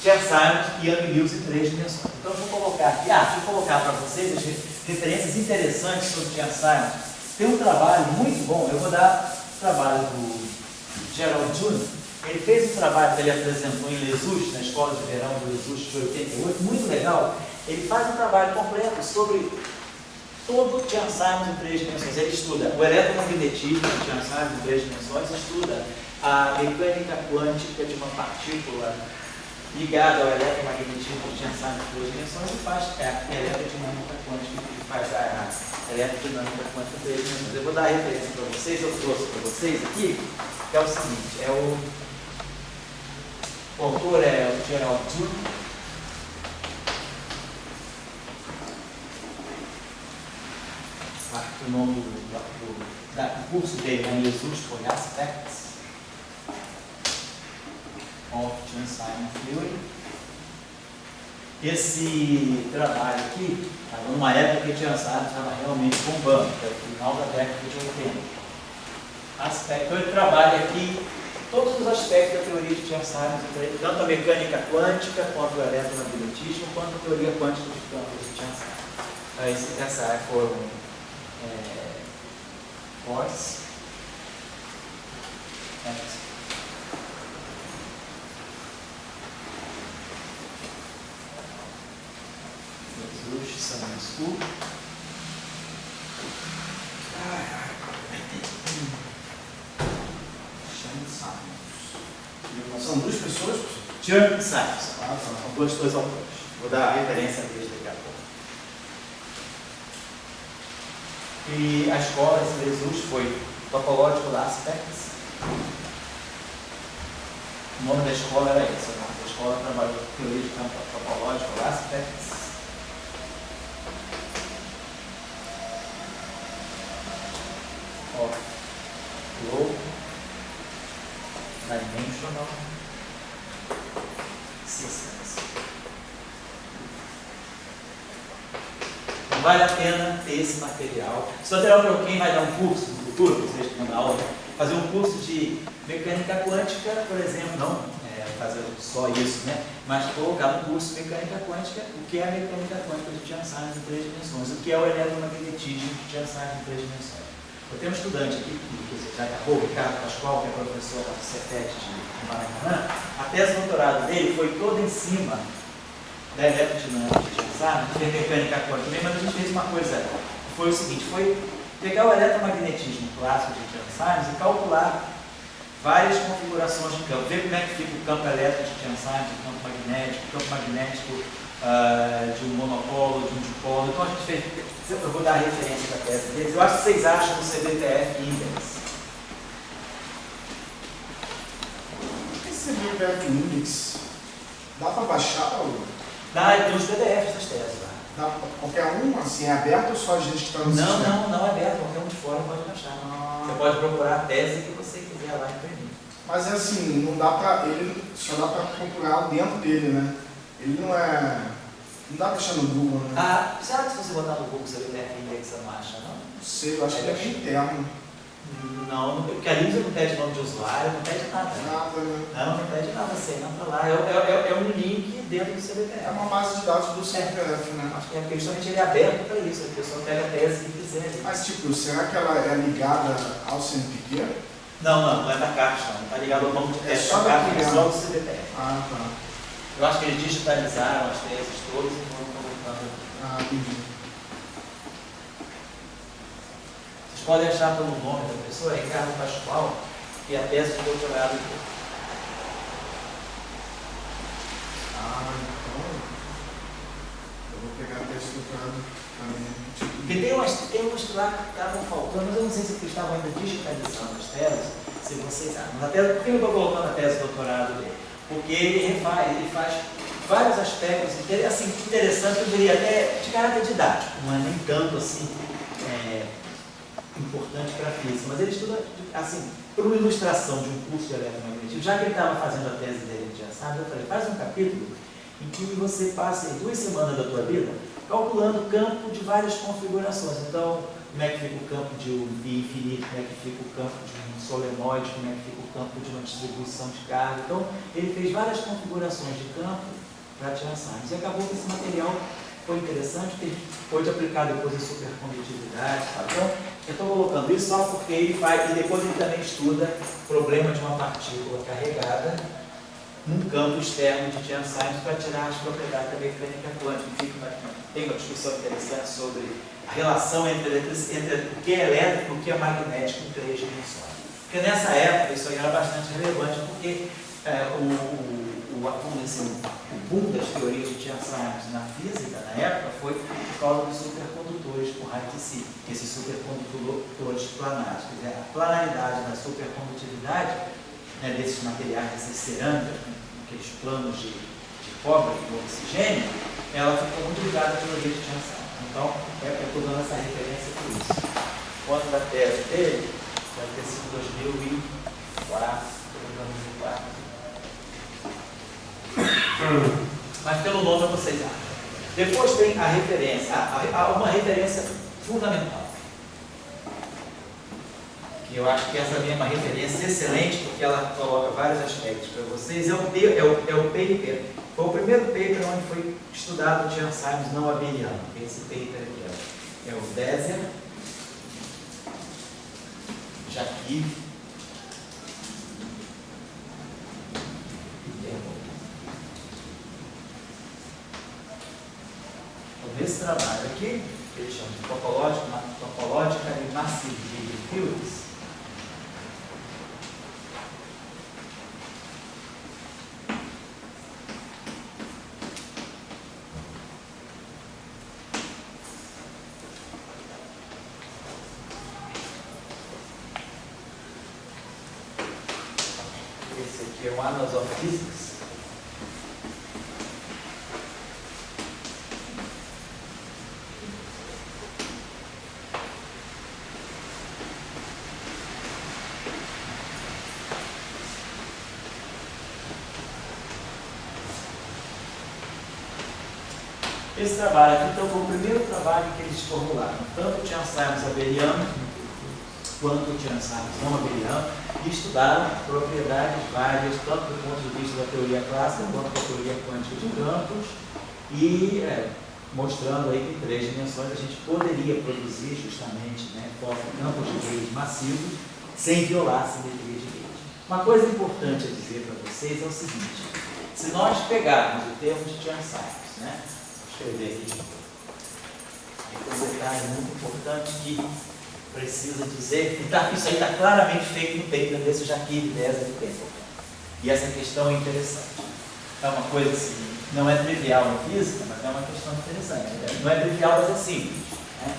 Speaker 1: Jan Simons e Young-Mills em 3 dimensões. Então, eu vou colocar aqui, para vocês as referências interessantes sobre Jan Simons. Tem um trabalho muito bom, eu vou dar o trabalho do Gerald June. Ele fez um trabalho que ele apresentou em Lesus, na Escola de Verão de Lesus de 88, muito legal. Ele faz um trabalho completo sobre todo o Jan Simons em 3 dimensões. Ele estuda o eletromagnetismo do Jan Simons em 3 dimensões, estuda a mecânica quântica de uma partícula ligada ao eletromagnetismo do Jan Simons em 3 dimensões e faz a eletrodinâmica quântica, que faz a eletrodinâmica quântica em 3 dimensões. Eu vou dar a referência para vocês, eu trouxe para vocês aqui, que é o seguinte, o autor é o Gerald June. O nome do curso dele em Jesus foi Aspects of Jan Simons Theory. Esse trabalho aqui, numa época que Jan Simons estava realmente bombando, que era o final da década de 80. Então ele trabalha aqui todos os aspectos da teoria de Jan Simons, tanto a mecânica quântica, quanto o eletromagnetismo, quanto a teoria quântica dos campos de Jan Simons. Essa foram force, Jesus, Summer School.
Speaker 3: São 2 pessoas?
Speaker 1: Jan Simons.
Speaker 3: Tá.
Speaker 1: São 2 autores. Vou dar a referência deles daqui a pouco. E a escola de Jesus foi Topological Aspects. O nome da escola era esse. O nome da escola trabalhou teoria de campo Topological Aspects. Of Low Dimensional Systems. Então, vale a pena ter esse material. Esse material para quem vai dar um curso no futuro, vocês que vão dar aula, fazer um curso de mecânica quântica, por exemplo, não fazer só isso, né? Mas colocar no curso mecânica quântica, o que é a mecânica quântica de Chern-Simons em 3 dimensões, o que é o eletromagnetismo de Chern-Simons em 3 dimensões. Eu tenho um estudante aqui, que já acabou, o Ricardo Pascoal, que é professor da Cefet de Maracanã. A tese de doutorado dele foi toda em cima da eletrodinâmica de Chern-Simons, de mecânica quântica, mas a gente fez uma coisa, foi o seguinte, foi pegar o eletromagnetismo clássico de Chern-Simons e calcular várias configurações de campo, ver como é que fica o campo elétrico de Chern-Simons, o campo magnético de um monopolo, de um dipolo. Então a gente fez, eu vou dar a referência da tese deles, eu acho que vocês acham no CBTF Index.
Speaker 3: Esse CBTF Index, dá para baixar, Paulo?
Speaker 1: Dá, tem os PDFs das teses lá.
Speaker 3: Dá para qualquer um, assim, é aberto ou só a gente que está no sistema?
Speaker 1: Não é aberto, qualquer um de fora pode baixar. Você pode procurar a tese que você quiser lá imprimir.
Speaker 3: Mas é assim, não dá para ele, só dá para procurar dentro dele, né? Ele não é. Não dá para achar no Google, né?
Speaker 1: Será que se você botar no Google CBTF Index você não acha, não?
Speaker 3: Não sei, eu acho que é bem interno.
Speaker 1: Não, porque a Lisa não pede nome de usuário, não pede nada.
Speaker 3: Nada, né?
Speaker 1: Não pede nada, você entra lá. É um link dentro do CBTF.
Speaker 3: É uma base de dados do CBTF, né?
Speaker 1: Acho que porque justamente ele é aberto para isso, a pessoa pega a tese que quiser.
Speaker 3: Mas tipo, será que ela é ligada ao CNPq?
Speaker 1: Não é da Caixa, não está ligado ao banco de teste,
Speaker 3: só
Speaker 1: da
Speaker 3: daqui,
Speaker 1: Caixa, é
Speaker 3: né?
Speaker 1: só do CBTF.
Speaker 3: Ah, tá.
Speaker 1: Eu acho que eles digitalizaram as teses todas e foram colocando.
Speaker 3: Ah, entendi.
Speaker 1: Vocês podem achar pelo nome da pessoa, Ricardo Pascoal, que é a tese de doutorado dele.
Speaker 3: Então eu vou pegar a tese do doutorado também.
Speaker 1: Porque tem umas lá que estavam faltando, mas eu não sei se eles estavam ainda digitalizando as teses, se vocês sabem. Mas a tese, por que eu estou colocando a tese de doutorado dele? Porque ele faz vários aspectos assim, interessantes, eu diria até de caráter didático, não é nem tanto assim importante para a física, mas ele estuda assim, por uma ilustração de um curso de eletromagnetismo, já que ele estava fazendo a tese dele de Chern-Simons, eu falei, faz um capítulo em que você passe 2 semanas da tua vida calculando o campo de várias configurações. Então, como é que fica o campo de um π infinito, como é que fica o campo de um solenoide, como é que fica o campo de uma distribuição de carga. Então, ele fez várias configurações de campo para Chern-Simons. E acabou que esse material foi interessante, que ele pôde aplicar depois a supercondutividade. Tá? Então, eu estou colocando isso só porque ele faz, e depois ele também estuda o problema de uma partícula carregada num campo externo de Chern-Simons para tirar as propriedades da mecânica quântica. Tem uma discussão interessante sobre a relação entre o que é elétrico e o que é magnético em 3 dimensões. Porque nessa época isso aí era bastante relevante, porque o boom das teorias de Chern-Simons na física, na época, foi por causa dos supercondutores por Height-C, esses supercondutores planares. Quer dizer, a planaridade da supercondutividade desses materiais, dessas cerâmicas, aqueles planos de cobre e oxigênio, ela ficou muito ligada à teoria de Chern-Simons. Então, eu estou dando essa referência por isso. O ano da tese dele deve ter sido 2004, 2004. Mas pelo nome vocês acham. Depois tem a referência, uma referência fundamental. Que eu acho que essa é uma referência excelente, porque ela coloca vários aspectos para vocês. É o paper. Foi o primeiro paper onde foi estudado o Chern-Simons não abeliano. Esse paper aqui é o Deser, Jacques e Dermot. Então, nesse trabalho aqui, que eles chamam de topológica e massive fields, que é o Annals of Physics. Esse trabalho aqui, então, foi o primeiro trabalho que eles formularam, tanto o Chern-Simons abeliano quanto o Chern-Simons não abeliano, e estudaram propriedades várias, tanto do ponto de vista da teoria clássica quanto da teoria quântica de campos, e mostrando aí que em 3 dimensões a gente poderia produzir justamente, né, campos de Gauge massivos sem violar a simetria de Gauge. Uma coisa importante a dizer para vocês é o seguinte: se nós pegarmos o termo de Chern-Simons, né, escrever aqui. Tem um detalhe muito importante que precisa dizer, que isso aí está claramente feito no paper desse Jacques 10 do tempo. E essa questão é interessante. É uma coisa assim, não é trivial em física, mas é uma questão interessante. Não é trivial, mas é simples. Né?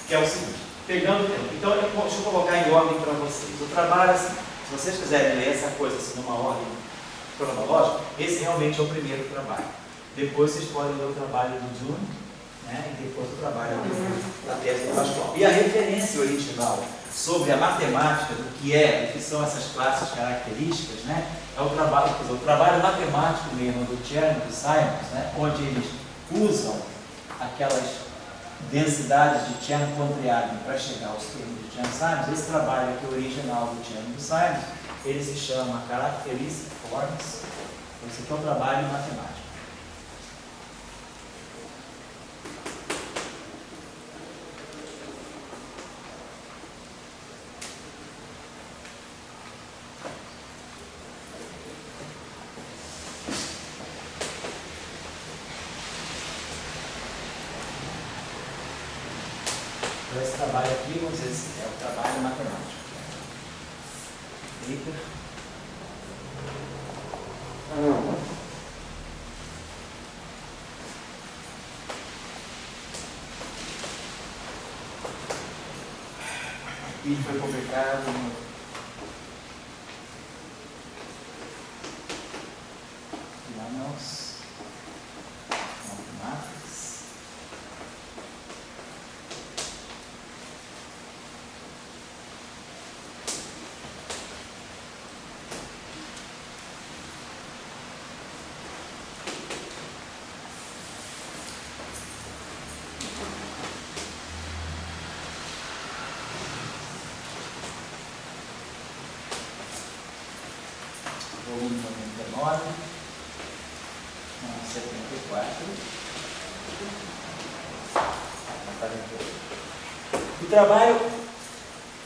Speaker 1: Que é o seguinte, pegando o tempo. Então, deixa eu colocar em ordem para vocês. O trabalho, assim, se vocês quiserem ler essa coisa assim, numa ordem cronológica, esse realmente é o primeiro trabalho. Depois vocês podem ler o trabalho do June, né, e depois o trabalho da tese do Pascoal. E a referência original sobre a matemática do que é, o que são essas classes características, né, é o trabalho matemático mesmo do Chern e do Simons, né, onde eles usam aquelas densidades de Chern-Pontryagin para chegar aos termos de Chern-Simons. Esse trabalho aqui original do Chern e do Simons, ele se chama Characteristic Forms. Esse aqui é um trabalho matemático. Esse trabalho aqui, vamos dizer assim, é o trabalho matemático. Paper. E foi publicado no Annals Mathematics. Volume 99, 74, 48. O trabalho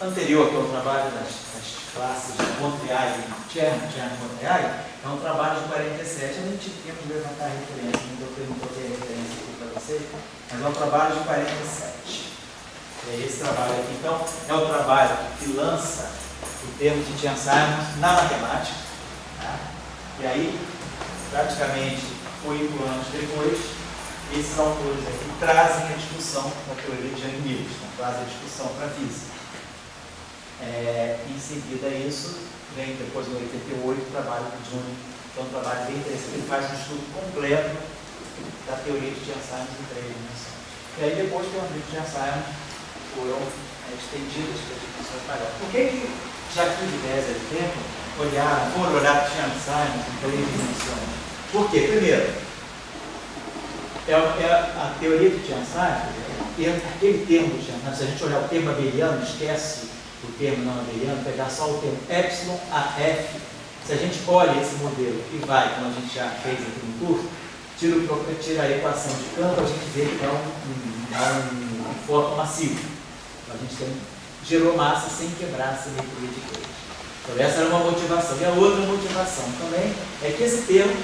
Speaker 1: anterior, que é o trabalho das classes de Pontryagin, Chern-Pontryagin, é um trabalho de 47. A gente tinha que levantar a referência, não estou tendo a referência aqui para vocês, mas é um trabalho de 47. É esse trabalho aqui, então, é o trabalho que lança o termo de Chern-Simons na matemática. Tá? E aí, praticamente 8 anos depois, esses autores aqui trazem a discussão da teoria de Young-Mills, né? Trazem a discussão para a física. Em seguida a isso, vem depois em 88 o trabalho do June, que é um trabalho bem interessante. Ele faz um estudo completo da teoria de Chern-Simons em 3 dimensões. E aí depois que o teoria de Chern-Simons foram estendidas para as dimensões maiores. Por que Jacques de Bézier do tempo foram olhar para Chern-Simons em 3 dimensões? Por quê? Primeiro, a teoria de Chern-Simons, aquele termo de Chern-Simons, se a gente olhar o termo abeliano, esquece o termo não abeliano, pegar só o termo epsilon a f, se a gente olha esse modelo e vai, como a gente já fez aqui no curso, tira a equação de campo, a gente vê que é um fóton massivo. Então, a gente gerou massa sem quebrar a simetria de Gauge. Então, essa era uma motivação. E a outra motivação também é que esse termo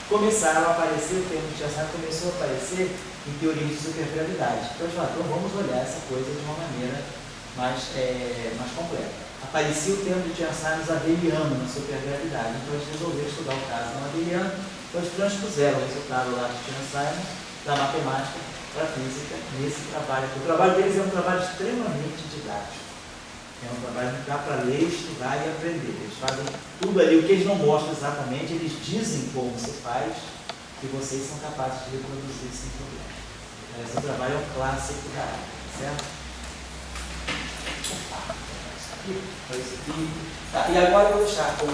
Speaker 1: começaram a aparecer, o termo de Chern-Simons começou a aparecer em teorias de supergravidade. Então, então vamos olhar essa coisa de uma maneira mais completa. Aparecia o termo de Chern-Simons abeliano na supergravidade. Então, eles resolveram estudar o caso não abeliano. Então, eles transpuseram o resultado lá de Chern-Simons da matemática para a física nesse trabalho aqui. O trabalho deles é um trabalho extremamente didático. É um trabalho que dá para ler, estudar e aprender. Eles fazem tudo ali, o que eles não mostram exatamente, eles dizem como se faz, que vocês são capazes de reproduzir sem problema. Esse trabalho é um clássico da área, certo? Isso aqui. Tá, e agora eu vou deixar com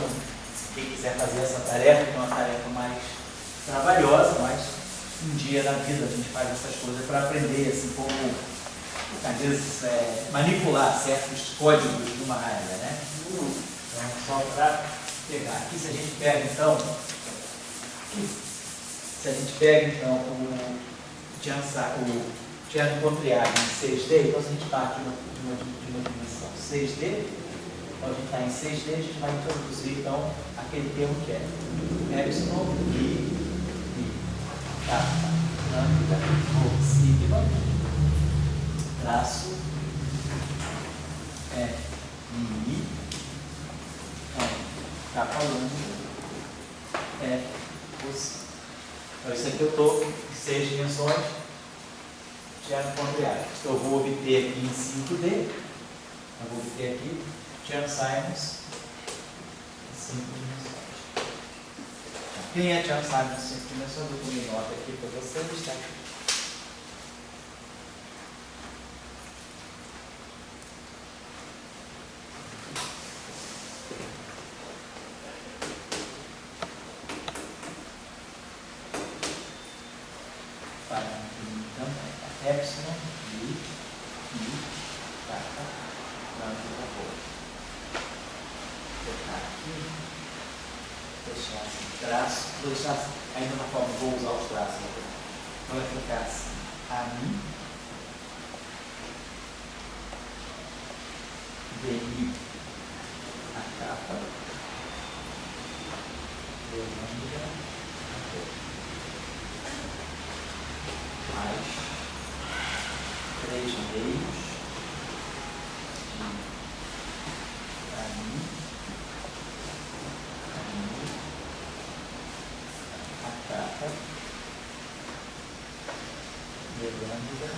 Speaker 1: quem quiser fazer essa tarefa, que é uma tarefa mais trabalhosa, mas um dia na vida a gente faz essas coisas para aprender, assim, como às vezes manipular certos códigos de uma área, né? Então, só para pegar. Aqui, se a gente pega então, o Tiago Contriag em 6D, então se a gente parte de uma dimensão 6D, então a gente está em 6D, a gente vai introduzir então aquele termo que é epsilon e lambda ou sigma traço mi capa lambda os. Então isso aqui eu estou em 6 dimensões, Tiago Contriag. Então eu vou obter aqui em 5D, eu vou obter aqui Tiago Simons em 5 dimensões. Quem é Tiago Simons em 5 dimensões? Eu tomei nota aqui para vocês, tá? Epsilon e capa lambda vou colocar aqui, deixar assim, traço, vou deixar assim, ainda na forma, vou usar os traços aqui. Então vai ficar assim, a mim, DI, a capa, lambda, mais 3 meios para mim, a capa, de lambda,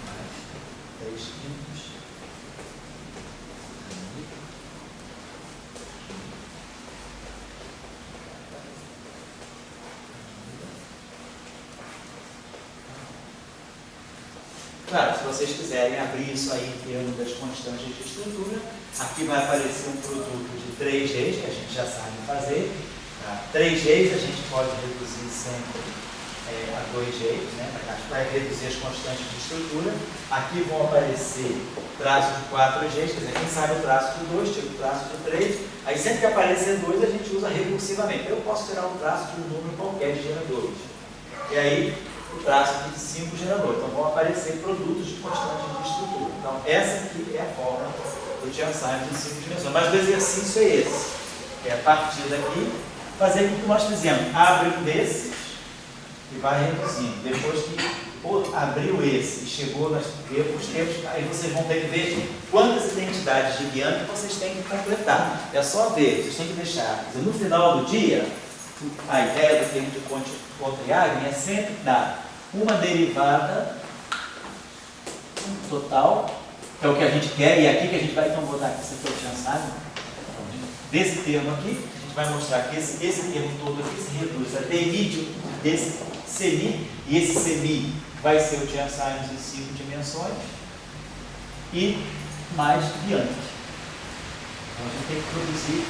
Speaker 1: mais 3 quintos. Claro, se vocês quiserem abrir isso aí em termos das constantes de estrutura, aqui vai aparecer um produto de 3 Gs, que a gente já sabe fazer. Tá? 3 Gs a gente pode reduzir sempre a 2 Gs, né? Para reduzir as constantes de estrutura. Aqui vão aparecer traços de 4 Gs, quer dizer, quem sabe o traço de 2, tira o traço de 3. Aí sempre que aparecer 2, a gente usa recursivamente. Eu posso tirar um traço de um número qualquer de geradores. E aí, o traço aqui de 5 geradores. Então vão aparecer produtos de constantes de estrutura. Então essa aqui é a forma do Tiago Simons em 5 dimensões. Mas o exercício é esse. É a partir daqui, fazer o que nós fizemos. Abre um desses e vai reduzindo. Depois que abriu esse e chegou nos tempos, aí vocês vão ter que ver quantas identidades de Bianchi vocês têm que completar. É só ver, vocês têm que deixar. No final do dia, a ideia do termo de Contriag é sempre dar uma derivada total, que é o que a gente quer, e aqui que a gente vai então botar aqui, isso aqui é o Tiago Simons, desse termo aqui, a gente vai mostrar que esse termo todo aqui se reduz a derive desse semi, e esse semi vai ser o Tiago Simons em 5 dimensões, e mais Bianchi. Então a gente tem que produzir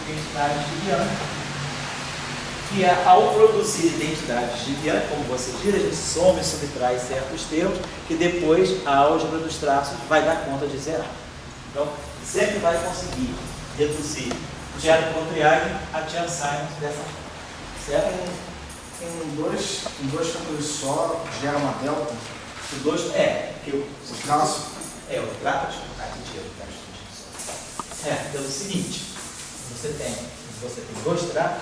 Speaker 1: identidades de Bianchi. Que é, ao produzir identidades de Bianchi, como você diz, a gente soma e subtrai certos termos, que depois a álgebra dos traços vai dar conta de zerar. Então, sempre vai conseguir reduzir o Tiago Contriag a Tiago Simons dessa forma. Certo?
Speaker 3: Em dois fatores só, gera uma delta.
Speaker 1: O 2 que o
Speaker 3: traço.
Speaker 1: o traço, pelo seguinte, você tem 2 traços,